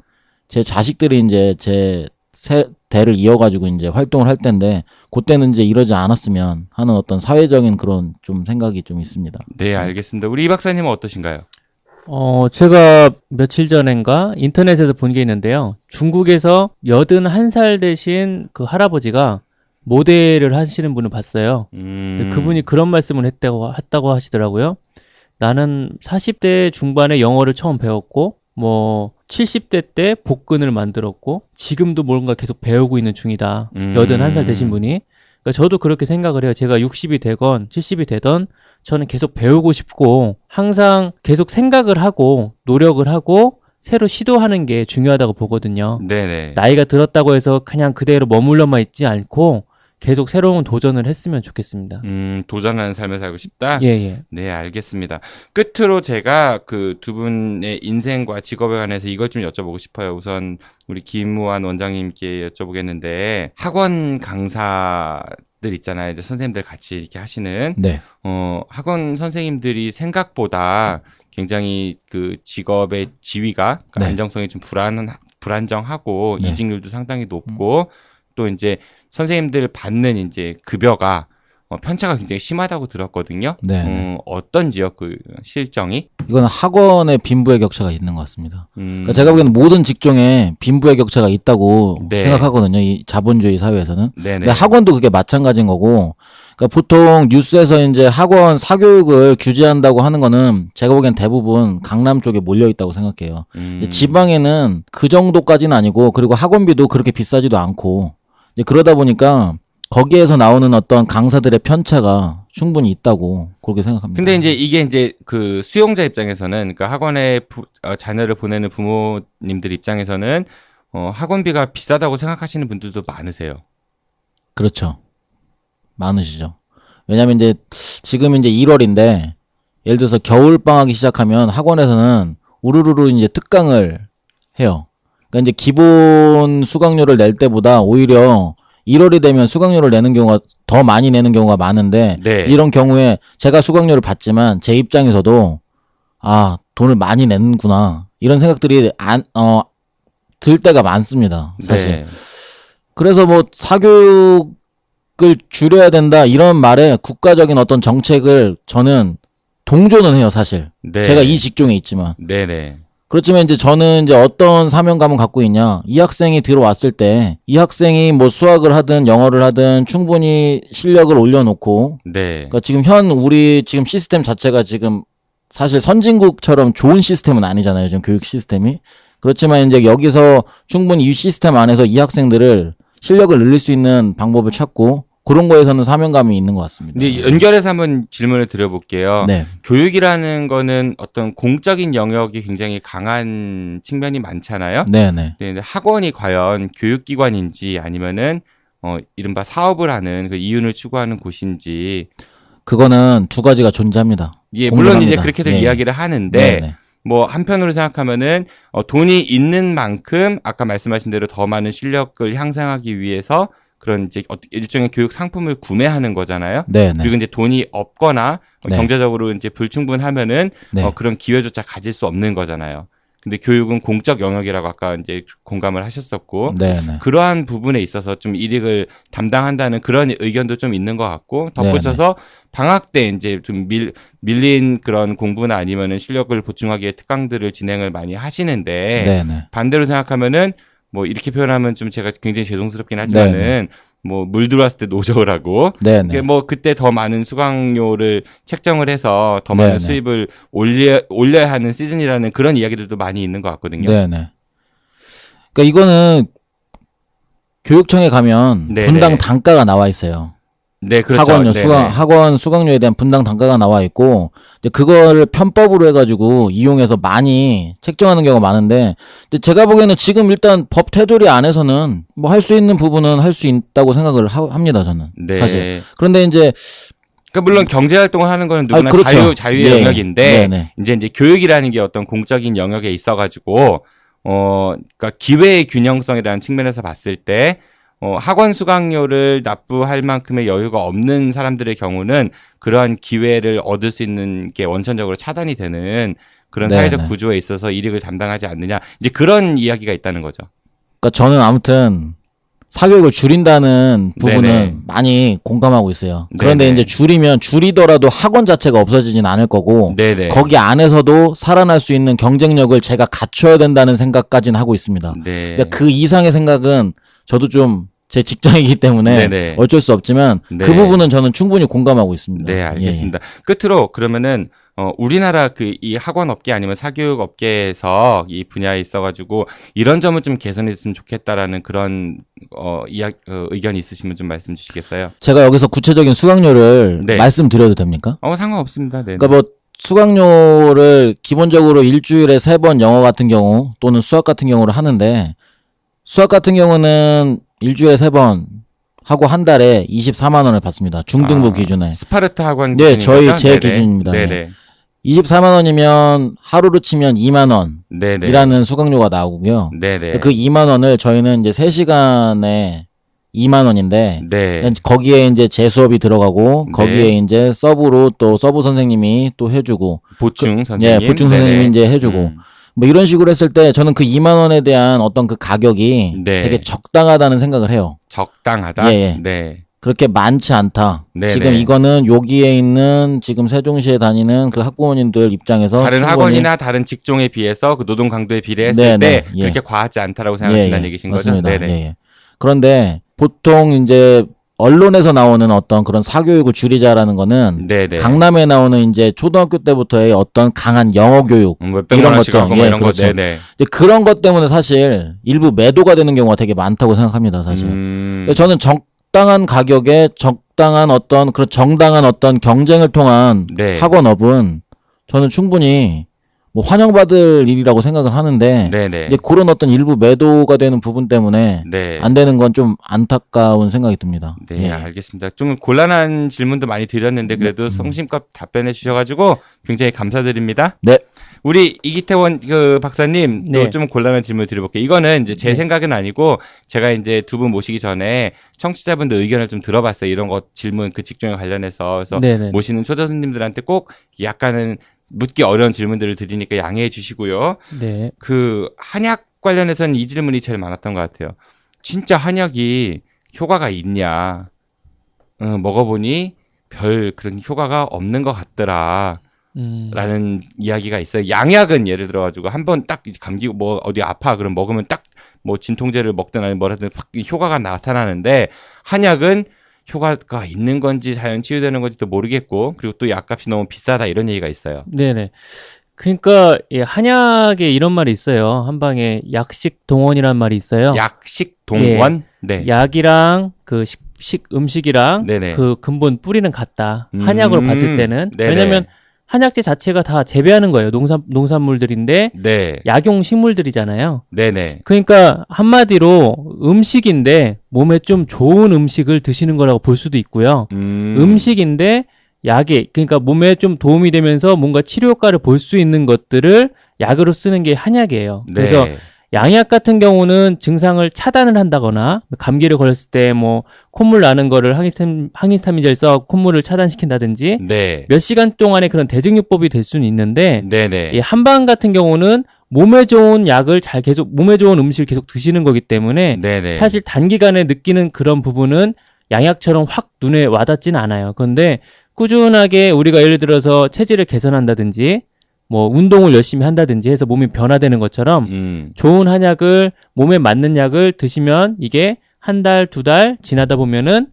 제 자식들이 이제 제 세대를 이어가지고 이제 활동을 할 텐데 그때는 이제 이러지 않았으면 하는 어떤 사회적인 그런 좀 생각이 좀 있습니다. 네, 알겠습니다. 우리 이 박사님은 어떠신가요? 제가 며칠 전인가 인터넷에서 본 게 있는데요. 중국에서 81살 되신 그 할아버지가 모델을 하시는 분을 봤어요. 근데 그분이 그런 말씀을 했다고 하시더라고요. 나는 40대 중반에 영어를 처음 배웠고, 70대 때 복근을 만들었고, 지금도 뭔가 계속 배우고 있는 중이다. 81살 되신 분이. 그러니까 저도 그렇게 생각을 해요. 제가 60이 되건 70이 되던 저는 계속 배우고 싶고 항상 계속 생각을 하고 노력을 하고 새로 시도하는 게 중요하다고 보거든요. 네네. 나이가 들었다고 해서 그냥 그대로 머물러만 있지 않고 계속 새로운 도전을 했으면 좋겠습니다. 도전하는 삶을 살고 싶다? 예, 예. 네, 알겠습니다. 끝으로 제가 그 두 분의 인생과 직업에 관해서 이걸 좀 여쭤보고 싶어요. 우선 우리 김우환 원장님께 여쭤보겠는데 학원 강사들 있잖아요. 이제 선생님들 같이 이렇게 하시는 네. 학원 선생님들이 생각보다 굉장히 그 직업의 지위가 그 네. 안정성이 좀 불안정하고 네. 이직률도 상당히 높고 또 이제 선생님들 받는 이제 급여가 편차가 굉장히 심하다고 들었거든요. 네. 어떤지요, 그 실정이? 이거는 학원의 빈부의 격차가 있는 것 같습니다. 그러니까 제가 음, 보기에는 모든 직종에 빈부의 격차가 있다고 네. 생각하거든요. 이 자본주의 사회에서는. 네네. 근데 학원도 그게 마찬가지인 거고, 그러니까 보통 뉴스에서 이제 학원 사교육을 규제한다고 하는 거는 제가 보기엔 대부분 강남 쪽에 몰려 있다고 생각해요. 지방에는 그 정도까지는 아니고, 그리고 학원비도 그렇게 비싸지도 않고, 이제 그러다 보니까 거기에서 나오는 어떤 강사들의 편차가 충분히 있다고 그렇게 생각합니다. 근데 이제 이게 이제 그 수용자 입장에서는, 그러니까 학원에 자녀를 보내는 부모님들 입장에서는 학원비가 비싸다고 생각하시는 분들도 많으세요. 그렇죠. 많으시죠. 왜냐면 이제 지금 이제 1월인데 예를 들어서 겨울 방학이 시작하면 학원에서는 우르르르 이제 특강을 해요. 그러니까 이제 기본 수강료를 낼 때보다 오히려 1월이 되면 수강료를 내는 경우가 더 많이 내는 경우가 많은데 네. 이런 경우에 제가 수강료를 받지만 제 입장에서도 아, 돈을 많이 내는구나. 이런 생각들이 들 때가 많습니다. 사실. 네. 그래서 뭐 사교육을 줄여야 된다 이런 말에 국가적인 어떤 정책을 저는 동조는 해요, 사실. 네. 제가 이 직종에 있지만. 네네. 그렇지만 이제 저는 이제 어떤 사명감을 갖고 있냐. 이 학생이 들어왔을 때 이 학생이 뭐 수학을 하든 영어를 하든 충분히 실력을 올려놓고 네. 그러니까 지금 우리 지금 시스템 자체가 지금 사실 선진국처럼 좋은 시스템은 아니잖아요. 지금 교육 시스템이. 그렇지만 이제 여기서 충분히 이 시스템 안에서 이 학생들을 실력을 늘릴 수 있는 방법을 찾고 그런 거에서는 사명감이 있는 것 같습니다. 근데 연결해서 한번 질문을 드려볼게요. 네. 교육이라는 거는 어떤 공적인 영역이 굉장히 강한 측면이 많잖아요. 네네. 근데 학원이 과연 교육기관인지 아니면은 이른바 사업을 하는 그 이윤을 추구하는 곳인지. 그거는 두 가지가 존재합니다. 예, 물론 공존합니다. 이제 그렇게들 예. 이야기를 하는데 네네. 뭐 한편으로 생각하면은 돈이 있는 만큼 아까 말씀하신 대로 더 많은 실력을 향상하기 위해서 그런 이제 일종의 교육 상품을 구매하는 거잖아요. 네네. 그리고 이제 돈이 없거나 네. 경제적으로 이제 불충분하면은 네. 그런 기회조차 가질 수 없는 거잖아요. 근데 교육은 공적 영역이라고 아까 이제 공감을 하셨었고 네네. 그러한 부분에 있어서 좀 이익을 담당한다는 그런 의견도 좀 있는 것 같고 덧붙여서 방학 때 이제 좀 밀린 그런 공부나 아니면은 실력을 보충하기 위해 특강들을 진행을 많이 하시는데 네네. 반대로 생각하면은 뭐 이렇게 표현하면 좀 제가 굉장히 죄송스럽긴 하지만은 네네. 뭐 물 들어왔을 때 노적을 하고 네네. 뭐 그때 더 많은 수강료를 책정을 해서 더 많은 네네. 수입을 올려야 하는 시즌이라는 그런 이야기들도 많이 있는 것 같거든요. 네네. 그러니까 이거는 교육청에 가면 네네. 분당 단가가 나와 있어요. 네, 그렇죠. 학원료 네네. 학원 수강료에 대한 분당 단가가 나와 있고 이제 그거를 편법으로 해가지고 이용해서 많이 책정하는 경우가 많은데 근데 제가 보기에는 지금 일단 법 테두리 안에서는 뭐 할 수 있는 부분은 할 수 있다고 생각을 합니다 저는 네. 사실. 그런데 이제 그러니까 물론 경제 활동을 하는 거는 누구나 그렇죠. 자유의 예. 영역인데 네네. 이제 교육이라는 게 어떤 공적인 영역에 있어가지고 그러니까 기회의 균형성이라는 측면에서 봤을 때 학원 수강료를 납부할 만큼의 여유가 없는 사람들의 경우는 그러한 기회를 얻을 수 있는 게 원천적으로 차단이 되는 그런 네네. 사회적 구조에 있어서 이익을 담당하지 않느냐 이제 그런 이야기가 있다는 거죠. 그러니까 저는 아무튼 사교육을 줄인다는 부분은 네네. 많이 공감하고 있어요. 그런데 네네. 이제 줄이더라도 학원 자체가 없어지진 않을 거고 네네. 거기 안에서도 살아날 수 있는 경쟁력을 제가 갖춰야 된다는 생각까지는 하고 있습니다. 네. 그러니까 그 이상의 생각은 저도 좀 제 직장이기 때문에 네네. 어쩔 수 없지만 네. 그 부분은 저는 충분히 공감하고 있습니다. 네, 알겠습니다. 끝으로 그러면은 우리나라 이 학원 업계 아니면 사교육 업계에서 이 분야에 있어가지고 이런 점은 좀 개선했으면 좋겠다라는 그런 의견이 있으시면 좀 말씀 주시겠어요? 제가 여기서 구체적인 수강료를 네. 말씀드려도 됩니까? 상관없습니다. 네. 그러니까 뭐 수강료를 기본적으로 일주일에 3번 영어 같은 경우 또는 수학 같은 경우를 하는데 수학 같은 경우는 일주일에 3번 하고 한 달에 24만 원을 받습니다. 중등부 기준에. 스파르타 학원 네, 기준인 제 거죠? 기준입니다. 네네. 24만 원이면 하루로 치면 2만 네네. 원이라는 수강료가 나오고요. 네네. 그 2만 원을 저희는 이제 3시간에 2만 원인데 네. 거기에 이제 재수업이 들어가고 거기에 네. 이제 서브로 또 서브 선생님이 또 해주고 보충 선생님. 네, 보충 선생님이 네네. 이제 해주고 뭐 이런 식으로 했을 때 저는 그 2만 원에 대한 어떤 그 가격이 네. 되게 적당하다는 생각을 해요. 적당하다. 예. 네. 그렇게 많지 않다. 네네. 지금 이거는 여기에 있는 지금 세종시에 다니는 그 학부모님들 입장에서 다른 충분히 학원이나 다른 직종에 비해서 그 노동 강도에 비례했을 네, 때 네, 예. 그렇게 과하지 않다라고 생각하신다는 얘기신 거죠? 맞습니다. 네네. 예. 그런데 보통 이제 언론에서 나오는 어떤 그런 사교육을 줄이자라는 거는 네네. 강남에 나오는 이제 초등학교 때부터의 어떤 강한 영어 교육 몇백만 이런 원씩 것도, 하고 뭐 예, 이런 거. 그렇죠. 네네. 이제 그런 것 때문에 사실 일부 매도가 되는 경우가 되게 많다고 생각합니다. 사실. 그래서 저는 적당한 가격에 적당한 어떤 그런 정당한 어떤 경쟁을 통한 네. 학원업은 저는 충분히 뭐 환영받을 일이라고 생각을 하는데 네네. 이제 그런 어떤 일부 매도가 되는 부분 때문에 네. 안 되는 건 좀 안타까운 생각이 듭니다. 네, 예. 알겠습니다. 좀 곤란한 질문도 많이 드렸는데 그래도 성심껏 답변해 주셔가지고 굉장히 감사드립니다. 네. 우리 이기태원 그 박사님 또 네. 좀 곤란한 질문 드려볼게요. 이거는 이제 제 네. 생각은 아니고 제가 이제 두 분 모시기 전에 청취자분들 의견을 좀 들어봤어요. 이런 거 질문 그 직종에 관련해서 그래서 네네. 모시는 초대 손님들한테 꼭 약간은 묻기 어려운 질문들을 드리니까 양해해 주시고요. 네. 그 한약 관련해서는 이 질문이 제일 많았던 것 같아요. 진짜 한약이 효과가 있냐? 먹어보니 별 그런 효과가 없는 것 같더라. 라는 이야기가 있어요. 양약은 예를 들어가지고 한번 딱 감기 뭐 어디 아파 그럼 먹으면 딱 뭐 진통제를 먹든 아니면 뭐라든 확 효과가 나타나는데 한약은 효과가 있는 건지 자연 치유되는 건지도 모르겠고 그리고 또 약값이 너무 비싸다 이런 얘기가 있어요. 네네. 그러니까 예, 한약에 이런 말이 있어요. 한방에 약식 동원이란 말이 있어요. 약식 동원? 네. 약이랑 그 음식이랑 네네. 그 근본 뿌리는 같다. 한약으로 봤을 때는. 네네. 왜냐면 한약재 자체가 다 재배하는 거예요. 농산물들인데 네. 약용 식물들이잖아요. 네네. 그러니까 한마디로 음식인데 몸에 좀 좋은 음식을 드시는 거라고 볼 수도 있고요. 음식인데 약에 그러니까 몸에 좀 도움이 되면서 뭔가 치료 효과를 볼 수 있는 것들을 약으로 쓰는 게 한약이에요. 네. 그래서 양약 같은 경우는 증상을 차단을 한다거나 감기를 걸렸을 때 뭐 콧물 나는 거를 항히스타민제를 써 콧물을 차단시킨다든지 네. 몇 시간 동안의 그런 대증요법이 될 수는 있는데 네네. 이 한방 같은 경우는 몸에 좋은 약을 몸에 좋은 음식을 계속 드시는 거기 때문에 네네. 사실 단기간에 느끼는 그런 부분은 양약처럼 확 눈에 와닿지는 않아요. 그런데 꾸준하게 우리가 예를 들어서 체질을 개선한다든지 뭐 운동을 열심히 한다든지 해서 몸이 변화되는 것처럼 좋은 한약을 몸에 맞는 약을 드시면 이게 한 달, 2달 지나다 보면은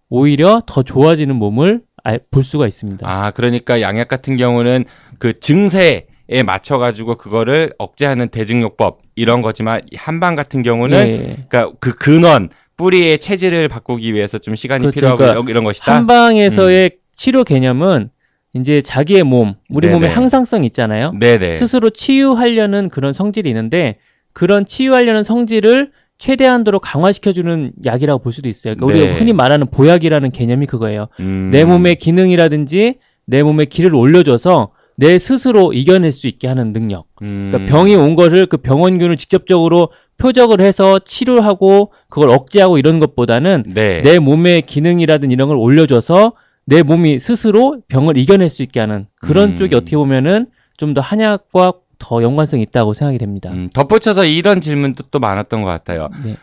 오히려 더 좋아지는 몸을 볼 수가 있습니다. 아, 그러니까 양약 같은 경우는 그 증세에 맞춰가지고 그거를 억제하는 대증요법 이런 거지만 한방 같은 경우는 예. 그러니까 그 근원 뿌리의 체질을 바꾸기 위해서 좀 시간이 그렇죠. 필요하고 그러니까 이런 것이다. 한방에서의 치료 개념은 이제 자기의 몸, 우리 네네. 몸에 항상성 있잖아요. 네네. 스스로 치유하려는 그런 성질이 있는데 그런 치유하려는 성질을 최대한도로 강화시켜주는 약이라고 볼 수도 있어요. 그러니까 네. 우리가 흔히 말하는 보약이라는 개념이 그거예요. 내 내 몸의 기능이라든지 내 몸의 기를 올려줘서 내 스스로 이겨낼 수 있게 하는 능력. 그러니까 병이 온 거를 그 병원균을 직접적으로 표적을 해서 치료하고 그걸 억제하고 이런 것보다는 네. 내 몸의 기능이라든지 이런 걸 올려줘서 내 몸이 스스로 병을 이겨낼 수 있게 하는 그런 쪽이 어떻게 보면은 좀 더 한약과 더 연관성이 있다고 생각이 됩니다. 덧붙여서 이런 질문도 또 많았던 것 같아요. 네.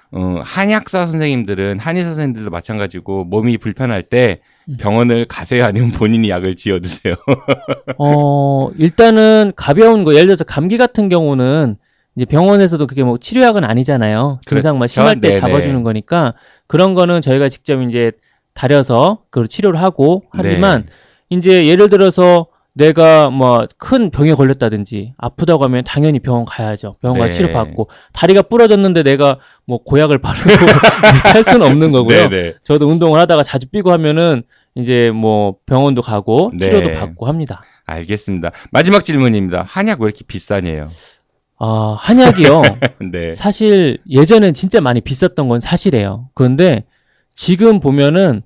한약사 선생님들은 한의사 선생님들도 마찬가지고 몸이 불편할 때 병원을 가세요 아니면 본인이 약을 지어 드세요? 일단은 가벼운 거 예를 들어서 감기 같은 경우는 이제 병원에서도 그게 뭐 치료약은 아니잖아요. 증상만 심할 때 네네. 잡아주는 거니까 그런 거는 저희가 직접 이제 다려서 그걸 치료를 하고 하지만 네. 이제 예를 들어서 내가 뭐 큰 병에 걸렸다든지 아프다고 하면 당연히 병원 가야죠. 병원 가서 네. 치료받고 다리가 부러졌는데 내가 뭐 고약을 바르고 이렇게 할 수는 없는 거고요. 네네. 저도 운동을 하다가 자주 삐고 하면은 이제 뭐 병원도 가고 네. 치료도 받고 합니다. 알겠습니다. 마지막 질문입니다. 한약 왜 이렇게 비싸네요? 아, 한약이요. 네. 사실 예전엔 진짜 많이 비쌌던 건 사실이에요. 그런데 지금 보면은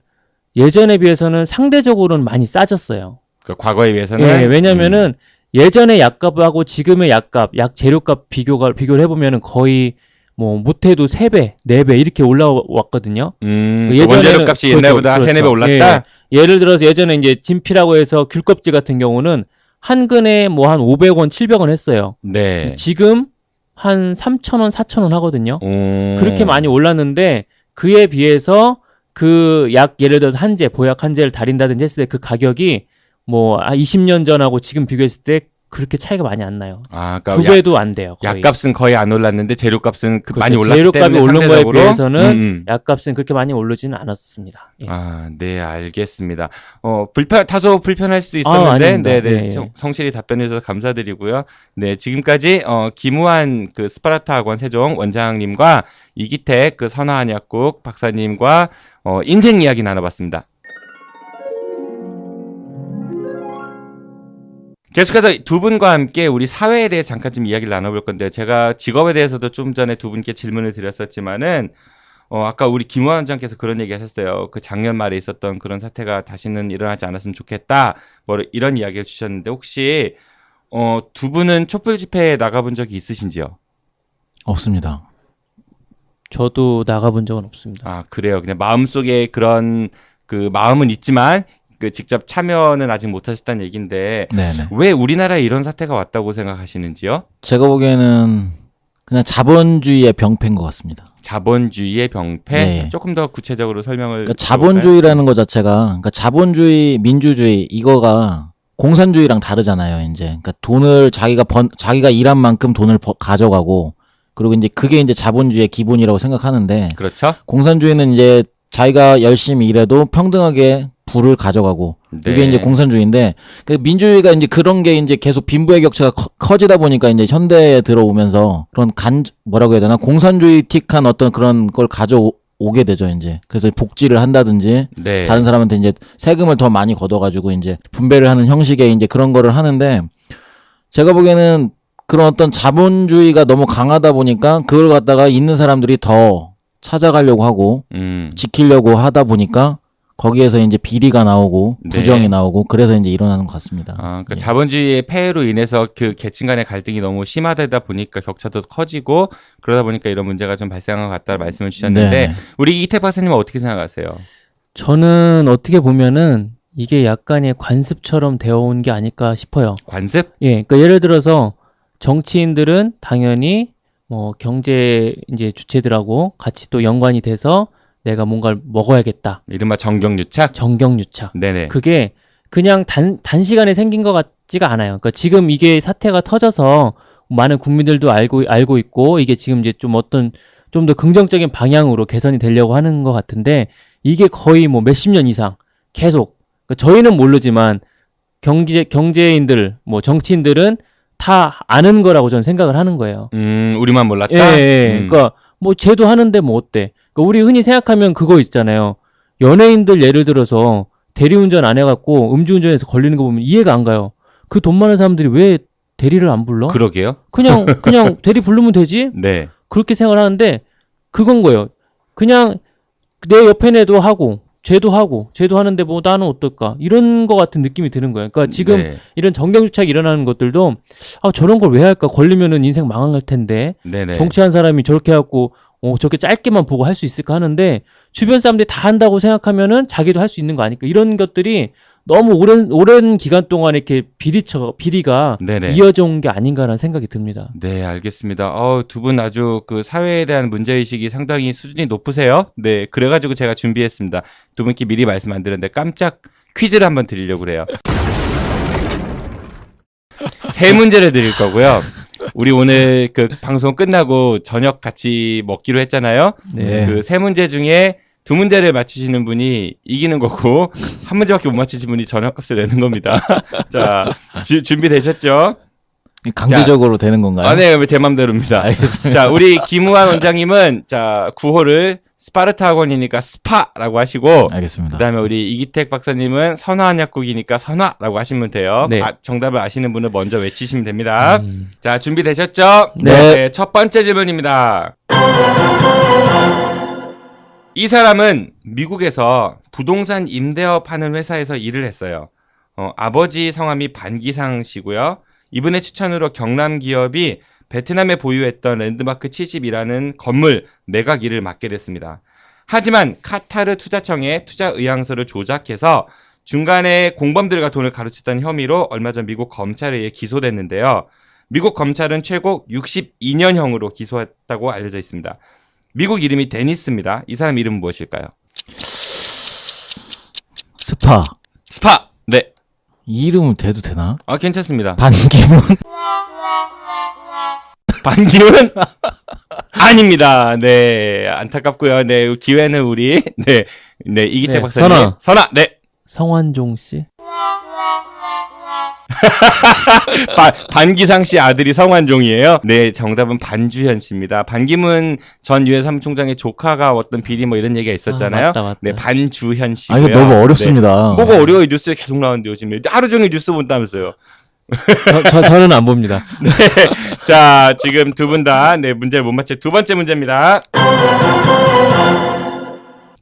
예전에 비해서는 상대적으로는 많이 싸졌어요. 그러니까 과거에 비해서는 예, 왜냐면은 예전의 약값하고 지금의 약값, 약 재료값 비교를 해보면은 거의 뭐 못해도 3배, 4배 이렇게 올라왔거든요. 원재료 값이 옛날보다 그렇죠. 3-4배 올랐다? 예, 예를 들어서 예전에 이제 진피라고 해서 귤껍질 같은 경우는 한 근에 뭐 한 500원, 700원 했어요. 네. 지금 한 3,000원, 4,000원 하거든요. 음. 그렇게 많이 올랐는데 그에 비해서 그 약 예를 들어서 한제, 보약 한제를 다린다든지 했을 때 그 가격이 뭐 20년 전하고 지금 비교했을 때 그렇게 차이가 많이 안 나요. 아, 그러니까 2배도 안 돼요. 거의. 약값은 거의 안 올랐는데 재료값은 그렇죠. 많이 올랐기 재료값이 때문에 오른 거에 상대적으로 비해서는 약값은 그렇게 많이 오르지는 않았습니다. 예. 아, 네, 알겠습니다. 다소 불편할 수도 있었는데, 아닙니다. 네, 네, 예, 예. 성실히 답변해 주셔서 감사드리고요. 네, 지금까지 김우한 그 스파르타 학원 세종 원장님과 이기택 그 선화한약국 박사님과 인생 이야기 나눠봤습니다. 계속해서 두 분과 함께 우리 사회에 대해 잠깐 좀 이야기를 나눠볼 건데요. 제가 직업에 대해서도 좀 전에 두 분께 질문을 드렸었지만은, 아까 우리 김우한 원장께서 그런 얘기 하셨어요. 그 작년 말에 있었던 그런 사태가 다시는 일어나지 않았으면 좋겠다. 뭐 이런 이야기를 주셨는데, 혹시, 두 분은 촛불 집회에 나가본 적이 있으신지요? 없습니다. 저도 나가본 적은 없습니다. 아, 그래요. 그냥 마음속에 그런 그 마음은 있지만, 그 직접 참여는 아직 못하셨다는 얘기인데, 네네. 왜 우리나라에 이런 사태가 왔다고 생각하시는지요? 제가 보기에는 그냥 자본주의의 병폐인 것 같습니다. 자본주의의 병폐? 네. 조금 더 구체적으로 설명을 그러니까 들어볼까요? 자본주의라는 것 자체가, 그러니까 자본주의, 민주주의 이거가 공산주의랑 다르잖아요. 이제 그러니까 돈을 자기가 일한 만큼 돈을 가져가고, 그리고 이제 그게 이제 자본주의의 기본이라고 생각하는데, 그렇죠? 공산주의는 이제 자기가 열심히 일해도 평등하게 부를 가져가고, 네. 이게 이제 공산주의인데, 그 민주주의가 이제 그런 게 이제 계속 빈부의 격차가 커지다 보니까 이제 현대에 들어오면서 그런 뭐라고 해야 되나? 공산주의틱한 어떤 그런 걸 가져오게 되죠, 이제. 그래서 복지를 한다든지, 네. 다른 사람한테 이제 세금을 더 많이 걷어가지고 이제 분배를 하는 형식의 이제 그런 거를 하는데, 제가 보기에는 그런 어떤 자본주의가 너무 강하다 보니까 그걸 갖다가 있는 사람들이 더 찾아가려고 하고, 지키려고 하다 보니까 거기에서 이제 비리가 나오고 네. 부정이 나오고 그래서 이제 일어나는 것 같습니다. 그러니까 예. 자본주의의 폐해로 인해서 그 계층 간의 갈등이 너무 심화되다 보니까 격차도 커지고 그러다 보니까 이런 문제가 좀 발생한 것 같다 말씀을 주셨는데 네. 우리 이태 박사님은 어떻게 생각하세요? 저는 어떻게 보면은 이게 약간의 관습처럼 되어 온 게 아닐까 싶어요. 관습? 예, 그러니까 예를 들어서 정치인들은 당연히 뭐 경제 이제 주체들하고 같이 또 연관이 돼서 내가 뭔가를 먹어야겠다. 이른바 정경유착? 정경유착. 네네. 그게 그냥 단시간에 생긴 것 같지가 않아요. 그러니까 지금 이게 사태가 터져서 많은 국민들도 알고 있고 이게 지금 이제 좀 더 긍정적인 방향으로 개선이 되려고 하는 것 같은데 이게 거의 뭐 몇십 년 이상 계속 그러니까 저희는 모르지만 경제인들 뭐 정치인들은 다 아는 거라고 저는 생각을 하는 거예요. 우리만 몰랐다? 예. 그러니까 뭐 쟤도 하는데 뭐 어때? 그러니까 우리 흔히 생각하면 그거 있잖아요. 연예인들 예를 들어서 대리운전 안 해갖고 음주운전해서 걸리는 거 보면 이해가 안 가요. 그 돈 많은 사람들이 왜 대리를 안 불러? 그러게요. 그냥 대리 부르면 되지? 네. 그렇게 생각을 하는데 그건 거예요. 그냥 내 옆에 애도 하고 쟤도 하는데 뭐 나는 어떨까? 이런 거 같은 느낌이 드는 거예요. 그러니까 지금 네. 이런 정경유착이 일어나는 것들도 저런 걸 왜 할까? 걸리면은 인생 망할 텐데. 네네. 정치한 사람이 저렇게 해갖고 저렇게 짧게만 보고 할 수 있을까 하는데 주변 사람들이 다 한다고 생각하면은 자기도 할 수 있는 거 아닐까 이런 것들이 너무 오랜 기간 동안 이렇게 비리가 네네. 이어져 온 게 아닌가라는 생각이 듭니다. 네, 알겠습니다. 두 분 아주 그 사회에 대한 문제의식이 상당히 수준이 높으세요. 네, 그래가지고 제가 준비했습니다. 두 분께 미리 말씀 안 드렸는데 깜짝 퀴즈를 한번 드리려고 그래요. 세 문제를 드릴 거고요. 우리 오늘 그 방송 끝나고 저녁 같이 먹기로 했잖아요. 네. 그 세 문제 중에 두 문제를 맞추시는 분이 이기는 거고 한 문제밖에 못 맞추신 분이 전화값을 내는 겁니다. 자, 준비되셨죠? 강제적으로 되는 건가요? 네, 제 맘대로입니다. 알겠습니다. 자, 우리 김우환 원장님은 자, 구호를 스파르타 학원이니까 스파라고 하시고 알겠습니다. 그다음에 우리 이기택 박사님은 선화한약국이니까 선화라고 하시면 돼요. 네. 정답을 아시는 분은 먼저 외치시면 됩니다. 자, 준비되셨죠? 네. 첫 번째 질문입니다. 이 사람은 미국에서 부동산 임대업 하는 회사에서 일을 했어요. 아버지 성함이 반기상 씨고요. 이분의 추천으로 경남 기업이 베트남에 보유했던 랜드마크 70이라는 건물 매각 일을 맡게 됐습니다. 하지만 카타르 투자청에 투자 의향서를 조작해서 중간에 공범들과 돈을 가로챘던 혐의로 얼마 전 미국 검찰에 의해 기소됐는데요. 미국 검찰은 최고 62년형으로 기소했다고 알려져 있습니다. 미국 이름이 데니스입니다. 이 사람 이름은 무엇일까요? 스파. 스파! 네. 이 이름은 돼도 되나? 괜찮습니다. 반기문. 반기문? 아닙니다. 네. 안타깝고요. 네. 기회는 우리, 네. 이기택 네, 박사님. 선아! 네. 성환종 씨. 반기상 씨 아들이 성환종이에요. 네, 정답은 반주현 씨입니다. 반기문 전 유엔 사무총장의 조카가 어떤 비리 뭐 이런 얘기가 있었잖아요. 맞다. 네, 반주현 씨고요. 이거 너무 어렵습니다. 네. 뭐가 어려워요? 뉴스에 계속 나오는데요, 지금. 하루 종일 뉴스 본다면서요. 저는 안 봅니다. 네. 자, 지금 두 분 다, 네, 문제를 못 맞힐 두 번째 문제입니다.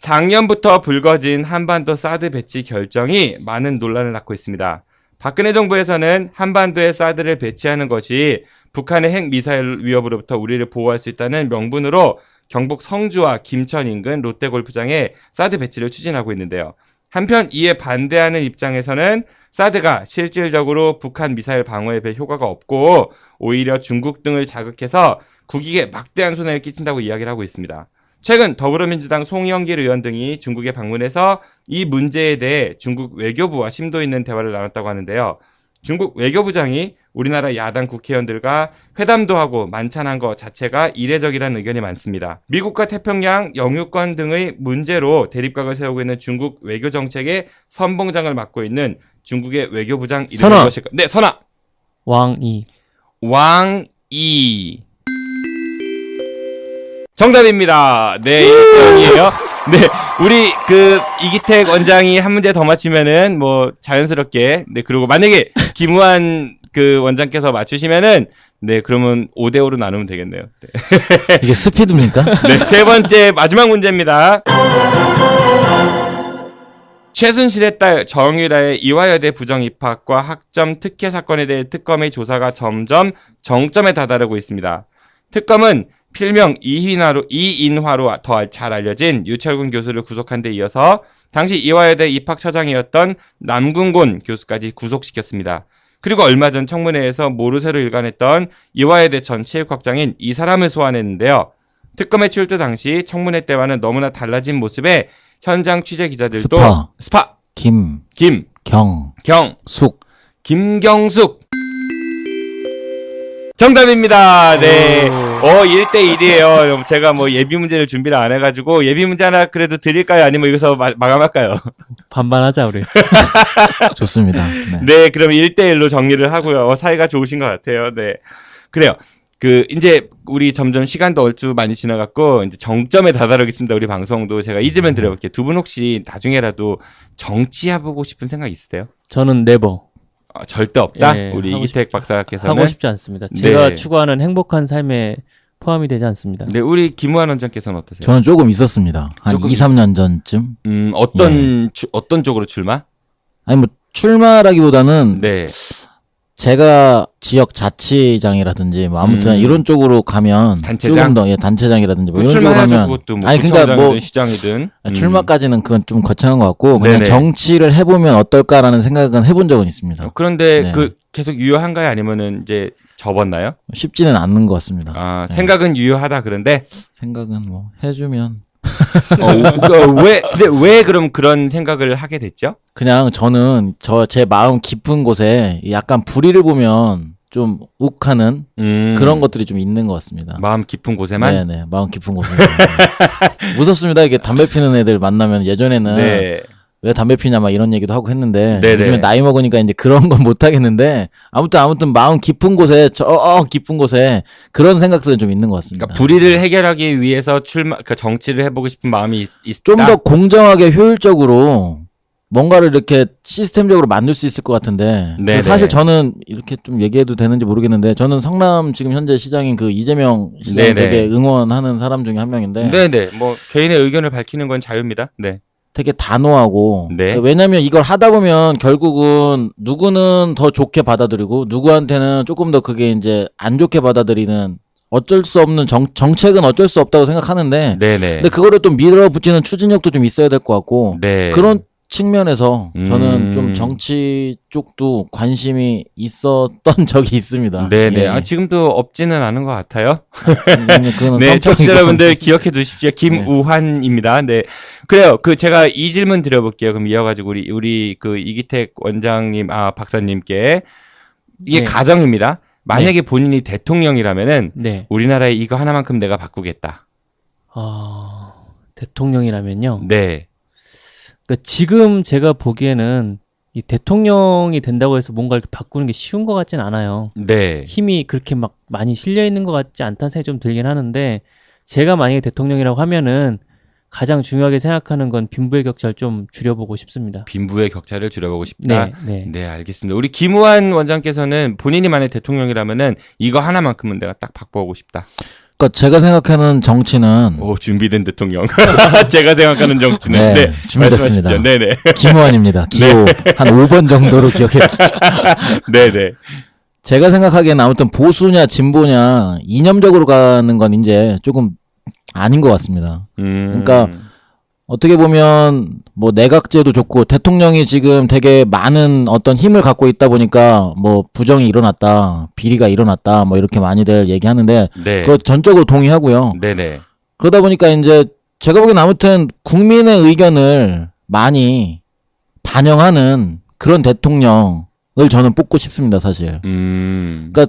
작년부터 불거진 한반도 사드 배치 결정이 많은 논란을 낳고 있습니다. 박근혜 정부에서는 한반도에 사드를 배치하는 것이 북한의 핵미사일 위협으로부터 우리를 보호할 수 있다는 명분으로 경북 성주와 김천 인근 롯데골프장에 사드 배치를 추진하고 있는데요. 한편 이에 반대하는 입장에서는 사드가 실질적으로 북한 미사일 방어에 별 효과가 없고 오히려 중국 등을 자극해서 국익에 막대한 손해를 끼친다고 이야기를 하고 있습니다. 최근 더불어민주당 송영길 의원 등이 중국에 방문해서 이 문제에 대해 중국 외교부와 심도 있는 대화를 나눴다고 하는데요. 중국 외교부장이 우리나라 야당 국회의원들과 회담도 하고 만찬한 것 자체가 이례적이라는 의견이 많습니다. 미국과 태평양, 영유권 등의 문제로 대립각을 세우고 있는 중국 외교 정책의 선봉장을 맡고 있는 중국의 외교부장 이름이 선아. 무엇일까요? 네, 선아. 왕이. 왕이. 정답입니다. 네, 이에요. 네, 우리 이기택 원장이 한 문제 더 맞추면은 뭐 자연스럽게 그리고 만약에 김우환 원장께서 맞추시면은 그러면 5대5로 나누면 되겠네요. 네. 이게 스피드입니까? 네, 세 번째 마지막 문제입니다. 최순실의 딸 정유라의 이화여대 부정 입학과 학점 특혜 사건에 대해 특검의 조사가 점점 정점에 다다르고 있습니다. 특검은 필명 이인화로 더 잘 알려진 유철군 교수를 구속한 데 이어서 당시 이화여대 입학처장이었던 남궁곤 교수까지 구속시켰습니다. 그리고 얼마 전 청문회에서 모르쇠로 일관했던 이화여대 전 체육학장인 이 사람을 소환했는데요. 특검의 출두 당시 청문회 때와는 너무나 달라진 모습에 현장 취재 기자들도 스파 김경숙 정답입니다. 네. 1대1이에요. 제가 뭐 예비 문제를 준비를 안 해가지고 예비 문제 하나 그래도 드릴까요? 아니면 여기서 마감할까요? 반반하자, 우리. 좋습니다. 네, 그럼 1대1로 정리를 하고요. 사이가 좋으신 것 같아요. 네. 그래요. 이제 우리 점점 시간도 얼추 많이 지나갔고 이제 정점에 다다르겠습니다. 우리 방송도 제가 이 질문 드려볼게요. 두 분 혹시 나중에라도 정치해보고 싶은 생각 있으세요? 저는 네버. 절대 없다? 예, 우리 이기택 박사께서는? 하고 싶지 않습니다. 제가 추구하는 행복한 삶에 포함이 되지 않습니다. 네, 우리 김우환 원장께서는 어떠세요? 저는 조금 있었습니다. 한 2, 3년 전쯤. 어떤 쪽으로 출마? 아니 뭐 출마라기보다는 네. 제가 지역 자치장이라든지 뭐 아무튼 이런 쪽으로 가면 단체장? 조금 더 단체장이라든지 뭐 이런 쪽으로 출마해야죠, 가면 그것도 뭐 아니 그러니까 뭐 구청장이든 시장이든 출마까지는 그건 좀 거창한 것 같고 그냥 네네. 정치를 해보면 어떨까라는 생각은 해본 적은 있습니다. 그런데 네. 계속 유효한가요? 아니면은 이제 접었나요? 쉽지는 않는 것 같습니다. 네. 생각은 유효하다 그런데 생각은 뭐 해주면 왜 그럼 그런 생각을 하게 됐죠? 그냥 저는 제 마음 깊은 곳에 약간 불의를 보면 좀 욱하는 그런 것들이 좀 있는 것 같습니다. 마음 깊은 곳에만. 네네, 마음 깊은 곳에. 무섭습니다. 이게 담배 피는 애들 만나면 예전에는 네. 왜 담배 피냐 막 이런 얘기도 하고 했는데 네네. 요즘에 나이 먹으니까 이제 그런 건 못 하겠는데 아무튼 마음 깊은 곳에 저 깊은 곳에 그런 생각들은 좀 있는 것 같습니다. 그러니까 불의를 해결하기 위해서 그 정치를 해보고 싶은 마음이 있다. 좀 더 공정하게 효율적으로 뭔가를 이렇게 시스템적으로 만들 수 있을 것 같은데 네네. 사실 저는 이렇게 좀 얘기해도 되는지 모르겠는데 저는 성남 지금 현재 시장인 그 이재명 시장 네네. 되게 응원하는 사람 중에 한 명인데 네네. 뭐 개인의 의견을 밝히는 건 자유입니다. 네. 되게 단호하고 네. 왜냐면 이걸 하다 보면 결국은 누구는 더 좋게 받아들이고 누구한테는 조금 더 그게 이제 안 좋게 받아들이는 어쩔 수 없는 정책은 어쩔 수 없다고 생각하는데 네네. 근데 그거를 또 밀어붙이는 추진력도 좀 있어야 될 것 같고 네. 그런 측면에서 저는 좀 정치 쪽도 관심이 있었던 적이 있습니다. 네네. 예. 아, 지금도 없지는 않은 것 같아요. 그거는 네, 성격이고. 청취자 여러분들 기억해 두십시오. 김우환입니다. 네. 그래요. 제가 이 질문 드려볼게요. 그럼 이어가지고 우리 그 이기택 원장님, 박사님께 이게 네. 가정입니다. 만약에 본인이 대통령이라면은 네. 우리나라에 이거 하나만큼 내가 바꾸겠다. 대통령이라면요. 네. 그러니까 지금 제가 보기에는 이 대통령이 된다고 해서 뭔가 이렇게 바꾸는 게 쉬운 것 같진 않아요. 네. 힘이 그렇게 막 많이 실려 있는 것 같지 않다는 생각이 좀 들긴 하는데 제가 만약에 대통령이라고 하면은 가장 중요하게 생각하는 건 빈부의 격차를 좀 줄여보고 싶습니다. 빈부의 격차를 줄여보고 싶다. 네. 네, 알겠습니다. 우리 김우환 원장께서는 본인이 만약 대통령이라면은 이거 하나만큼은 내가 딱 바꿔보고 싶다. 그러니까 제가 생각하는 정치는 오, 준비된 대통령. 제가 생각하는 정치는. 네, 네, 준비됐습니다. 말씀하시죠. 네네. 김우환입니다. 기호 한 5번 정도로 기억해 주세요. 네네. 제가 생각하기에는 아무튼 보수냐 진보냐 이념적으로 가는 건 이제 조금 아닌 것 같습니다. 그러니까 어떻게 보면 뭐 내각제도 좋고 대통령이 지금 되게 많은 어떤 힘을 갖고 있다 보니까 뭐 부정이 일어났다, 비리가 일어났다, 뭐 이렇게 많이들 얘기하는데 네. 그거 전적으로 동의하고요. 네네. 그러다 보니까 이제 제가 보기엔 아무튼 국민의 의견을 많이 반영하는 그런 대통령을 저는 뽑고 싶습니다, 사실. 그러니까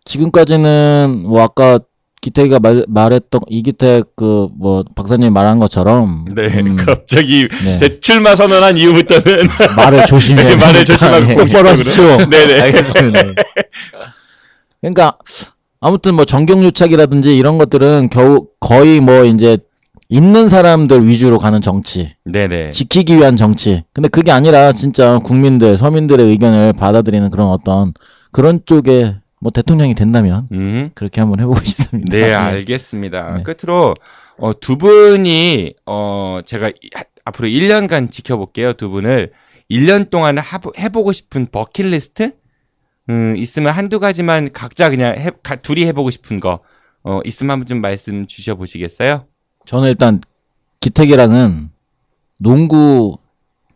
지금까지는 뭐 아까 기태기가 말했던 이기택 그 뭐 박사님이 말한 것처럼 네. 갑자기 네. 출마 선언한 이후부터는 말을 조심해. 네, 말을 조심하고 예, 똑바로 하십시오. 네네. 알겠습니다. 그러니까 아무튼 뭐 정경유착이라든지 이런 것들은 거의 뭐 이제 있는 사람들 위주로 가는 정치, 네네. 지키기 위한 정치. 근데 그게 아니라 진짜 국민들, 서민들의 의견을 받아들이는 그런 어떤 그런 쪽에 뭐 대통령이 된다면 그렇게 한번 해보고 싶습니다. 네, 알겠습니다. 네. 끝으로 두 분이 제가 앞으로 1년간 지켜볼게요. 두 분을 1년 동안 해보고 싶은 버킷리스트 있으면 한두 가지만 각자 그냥 둘이 해보고 싶은 거 있으면 한번 좀 말씀 주셔보시겠어요? 저는 일단 기택이랑은 농구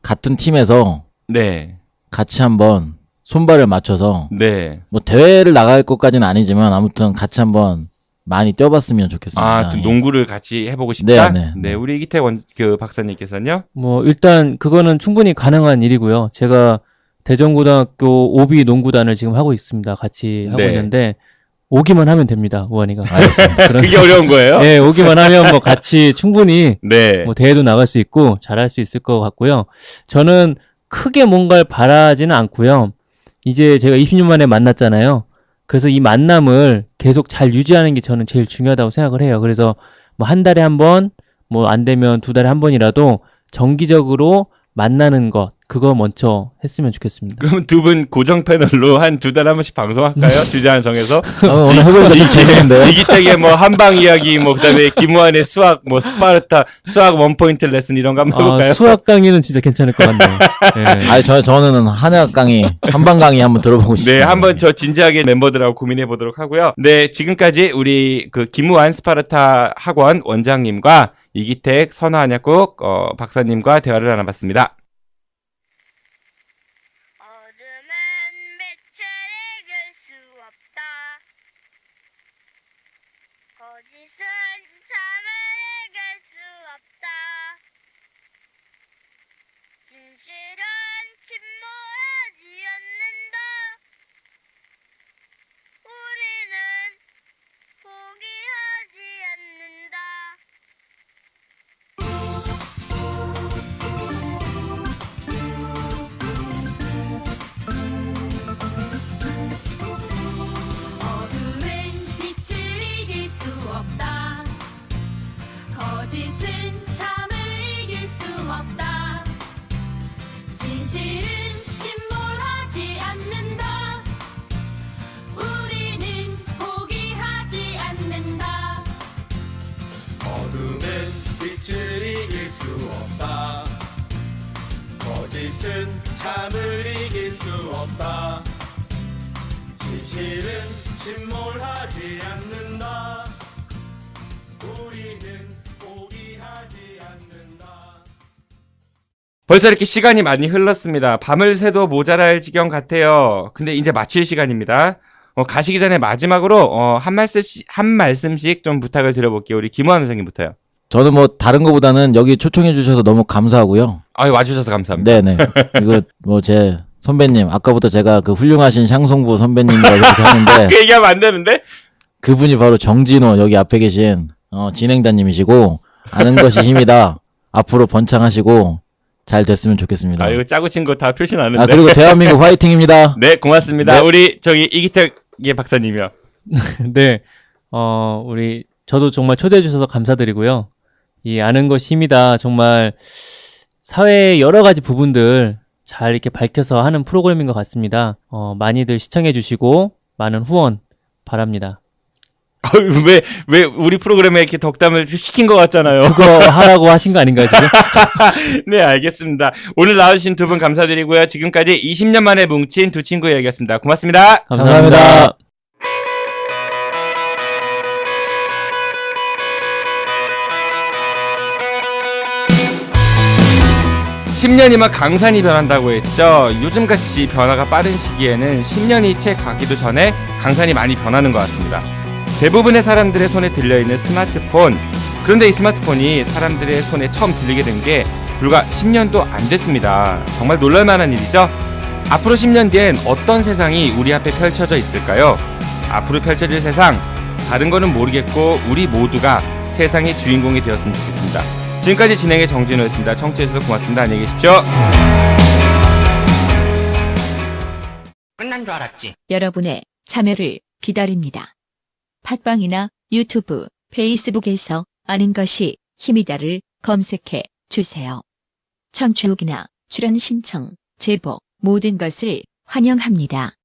같은 팀에서 네, 같이 한번 손발을 맞춰서 네. 뭐 대회를 나갈 것까지는 아니지만 아무튼 같이 한번 많이 뛰어봤으면 좋겠습니다. 또 예. 농구를 같이 해보고 싶다. 네. 우리 이기태 박사님께서는요? 뭐 일단 그거는 충분히 가능한 일이고요. 제가 대전고등학교 OB 농구단을 지금 하고 있습니다. 같이 하고 네. 있는데 오기만 하면 됩니다. 우한이가. 알겠습니다. 그게 어려운 거예요? 네, 오기만 하면 뭐 같이 충분히 네. 뭐 대회도 나갈 수 있고 잘할 수 있을 것 같고요. 저는 크게 뭔가를 바라지는 않고요. 이제 제가 20년 만에 만났잖아요. 그래서 이 만남을 계속 잘 유지하는 게 저는 제일 중요하다고 생각을 해요. 그래서 뭐 한 달에 한 번, 뭐 안 되면 두 달에 한 번이라도 정기적으로 만나는 것, 그거 먼저 했으면 좋겠습니다. 그럼 두 분 고정 패널로 한 두 달에 한 번씩 방송할까요? 주제 하나 정해서? 오늘 해보니까 좀 재밌는데요. 이기택의 뭐 한방 이야기, 뭐 그다음에 김우환의 수학, 뭐 스파르타 수학 원포인트 레슨 이런 거 한번 해볼까요? 수학 강의는 진짜 괜찮을 것 같네요. 네. 아니 저는 한약 강의, 한방 강의 한번 들어보고 네, 싶습니다. 한번 저 진지하게 멤버들하고 고민해 보도록 하고요. 네, 지금까지 우리 그 김우환 스파르타 학원 원장님과 이기택 선화한약국 박사님과 대화를 나눠봤습니다. 어둠은 빛을 이길 수 없다. 거짓은 잠을 이길 수 없다. 진실은 침몰하지 않는다. 거짓은 참을 이길 수 없다. 진실은 침몰하지 않는다. 우리는 포기하지 않는다. 벌써 이렇게 시간이 많이 흘렀습니다. 밤을 새도 모자랄 지경 같아요. 근데 이제 마칠 시간입니다. 가시기 전에 마지막으로 한 말씀씩 좀 부탁을 드려볼게요. 우리 김호환 선생님부터요. 저는 뭐 다른 거보다는 여기 초청해 주셔서 너무 감사하고요. 와주셔서 감사합니다. 네네. 이거 뭐 제 선배님, 아까부터 제가 그 훌륭하신 샹송부 선배님이라고 이렇게 하는데 그 얘기하면 안 되는데? 그분이 바로 정진호 여기 앞에 계신 진행자님이시고 아는 것이 힘이다. 앞으로 번창하시고 잘 됐으면 좋겠습니다. 이거 짜고 친 거 다 표시 나는데. 그리고 대한민국 화이팅입니다. 네, 고맙습니다. 네. 우리 이기택 박사님이요. 네. 저도 정말 초대해 주셔서 감사드리고요. 이 아는 것이 힘이다. 정말 사회의 여러 가지 부분들 잘 이렇게 밝혀서 하는 프로그램인 것 같습니다. 많이들 시청해 주시고 많은 후원 바랍니다. 왜 우리 프로그램에 이렇게 덕담을 시킨 것 같잖아요. 그거 하라고 하신 거 아닌가요, 지금? 네, 알겠습니다. 오늘 나와주신 두 분 감사드리고요. 지금까지 20년 만에 뭉친 두 친구의 얘기였습니다. 고맙습니다. 감사합니다. 10년이면 강산이 변한다고 했죠. 요즘같이 변화가 빠른 시기에는 10년이 채 가기도 전에 강산이 많이 변하는 것 같습니다. 대부분의 사람들의 손에 들려있는 스마트폰. 그런데 이 스마트폰이 사람들의 손에 처음 들리게 된 게 불과 10년도 안 됐습니다. 정말 놀랄만한 일이죠. 앞으로 10년 뒤엔 어떤 세상이 우리 앞에 펼쳐져 있을까요? 앞으로 펼쳐질 세상, 다른 거는 모르겠고 우리 모두가 세상의 주인공이 되었으면 좋겠습니다. 지금까지 진행의 정진호였습니다. 청취해주셔서 고맙습니다. 안녕히 계십시오. 끝난 줄 알았지. 여러분의 참여를 기다립니다. 팟빵이나 유튜브, 페이스북에서 아는 것이 힘이다를 검색해 주세요. 청취 후기나 출연 신청, 제보 모든 것을 환영합니다.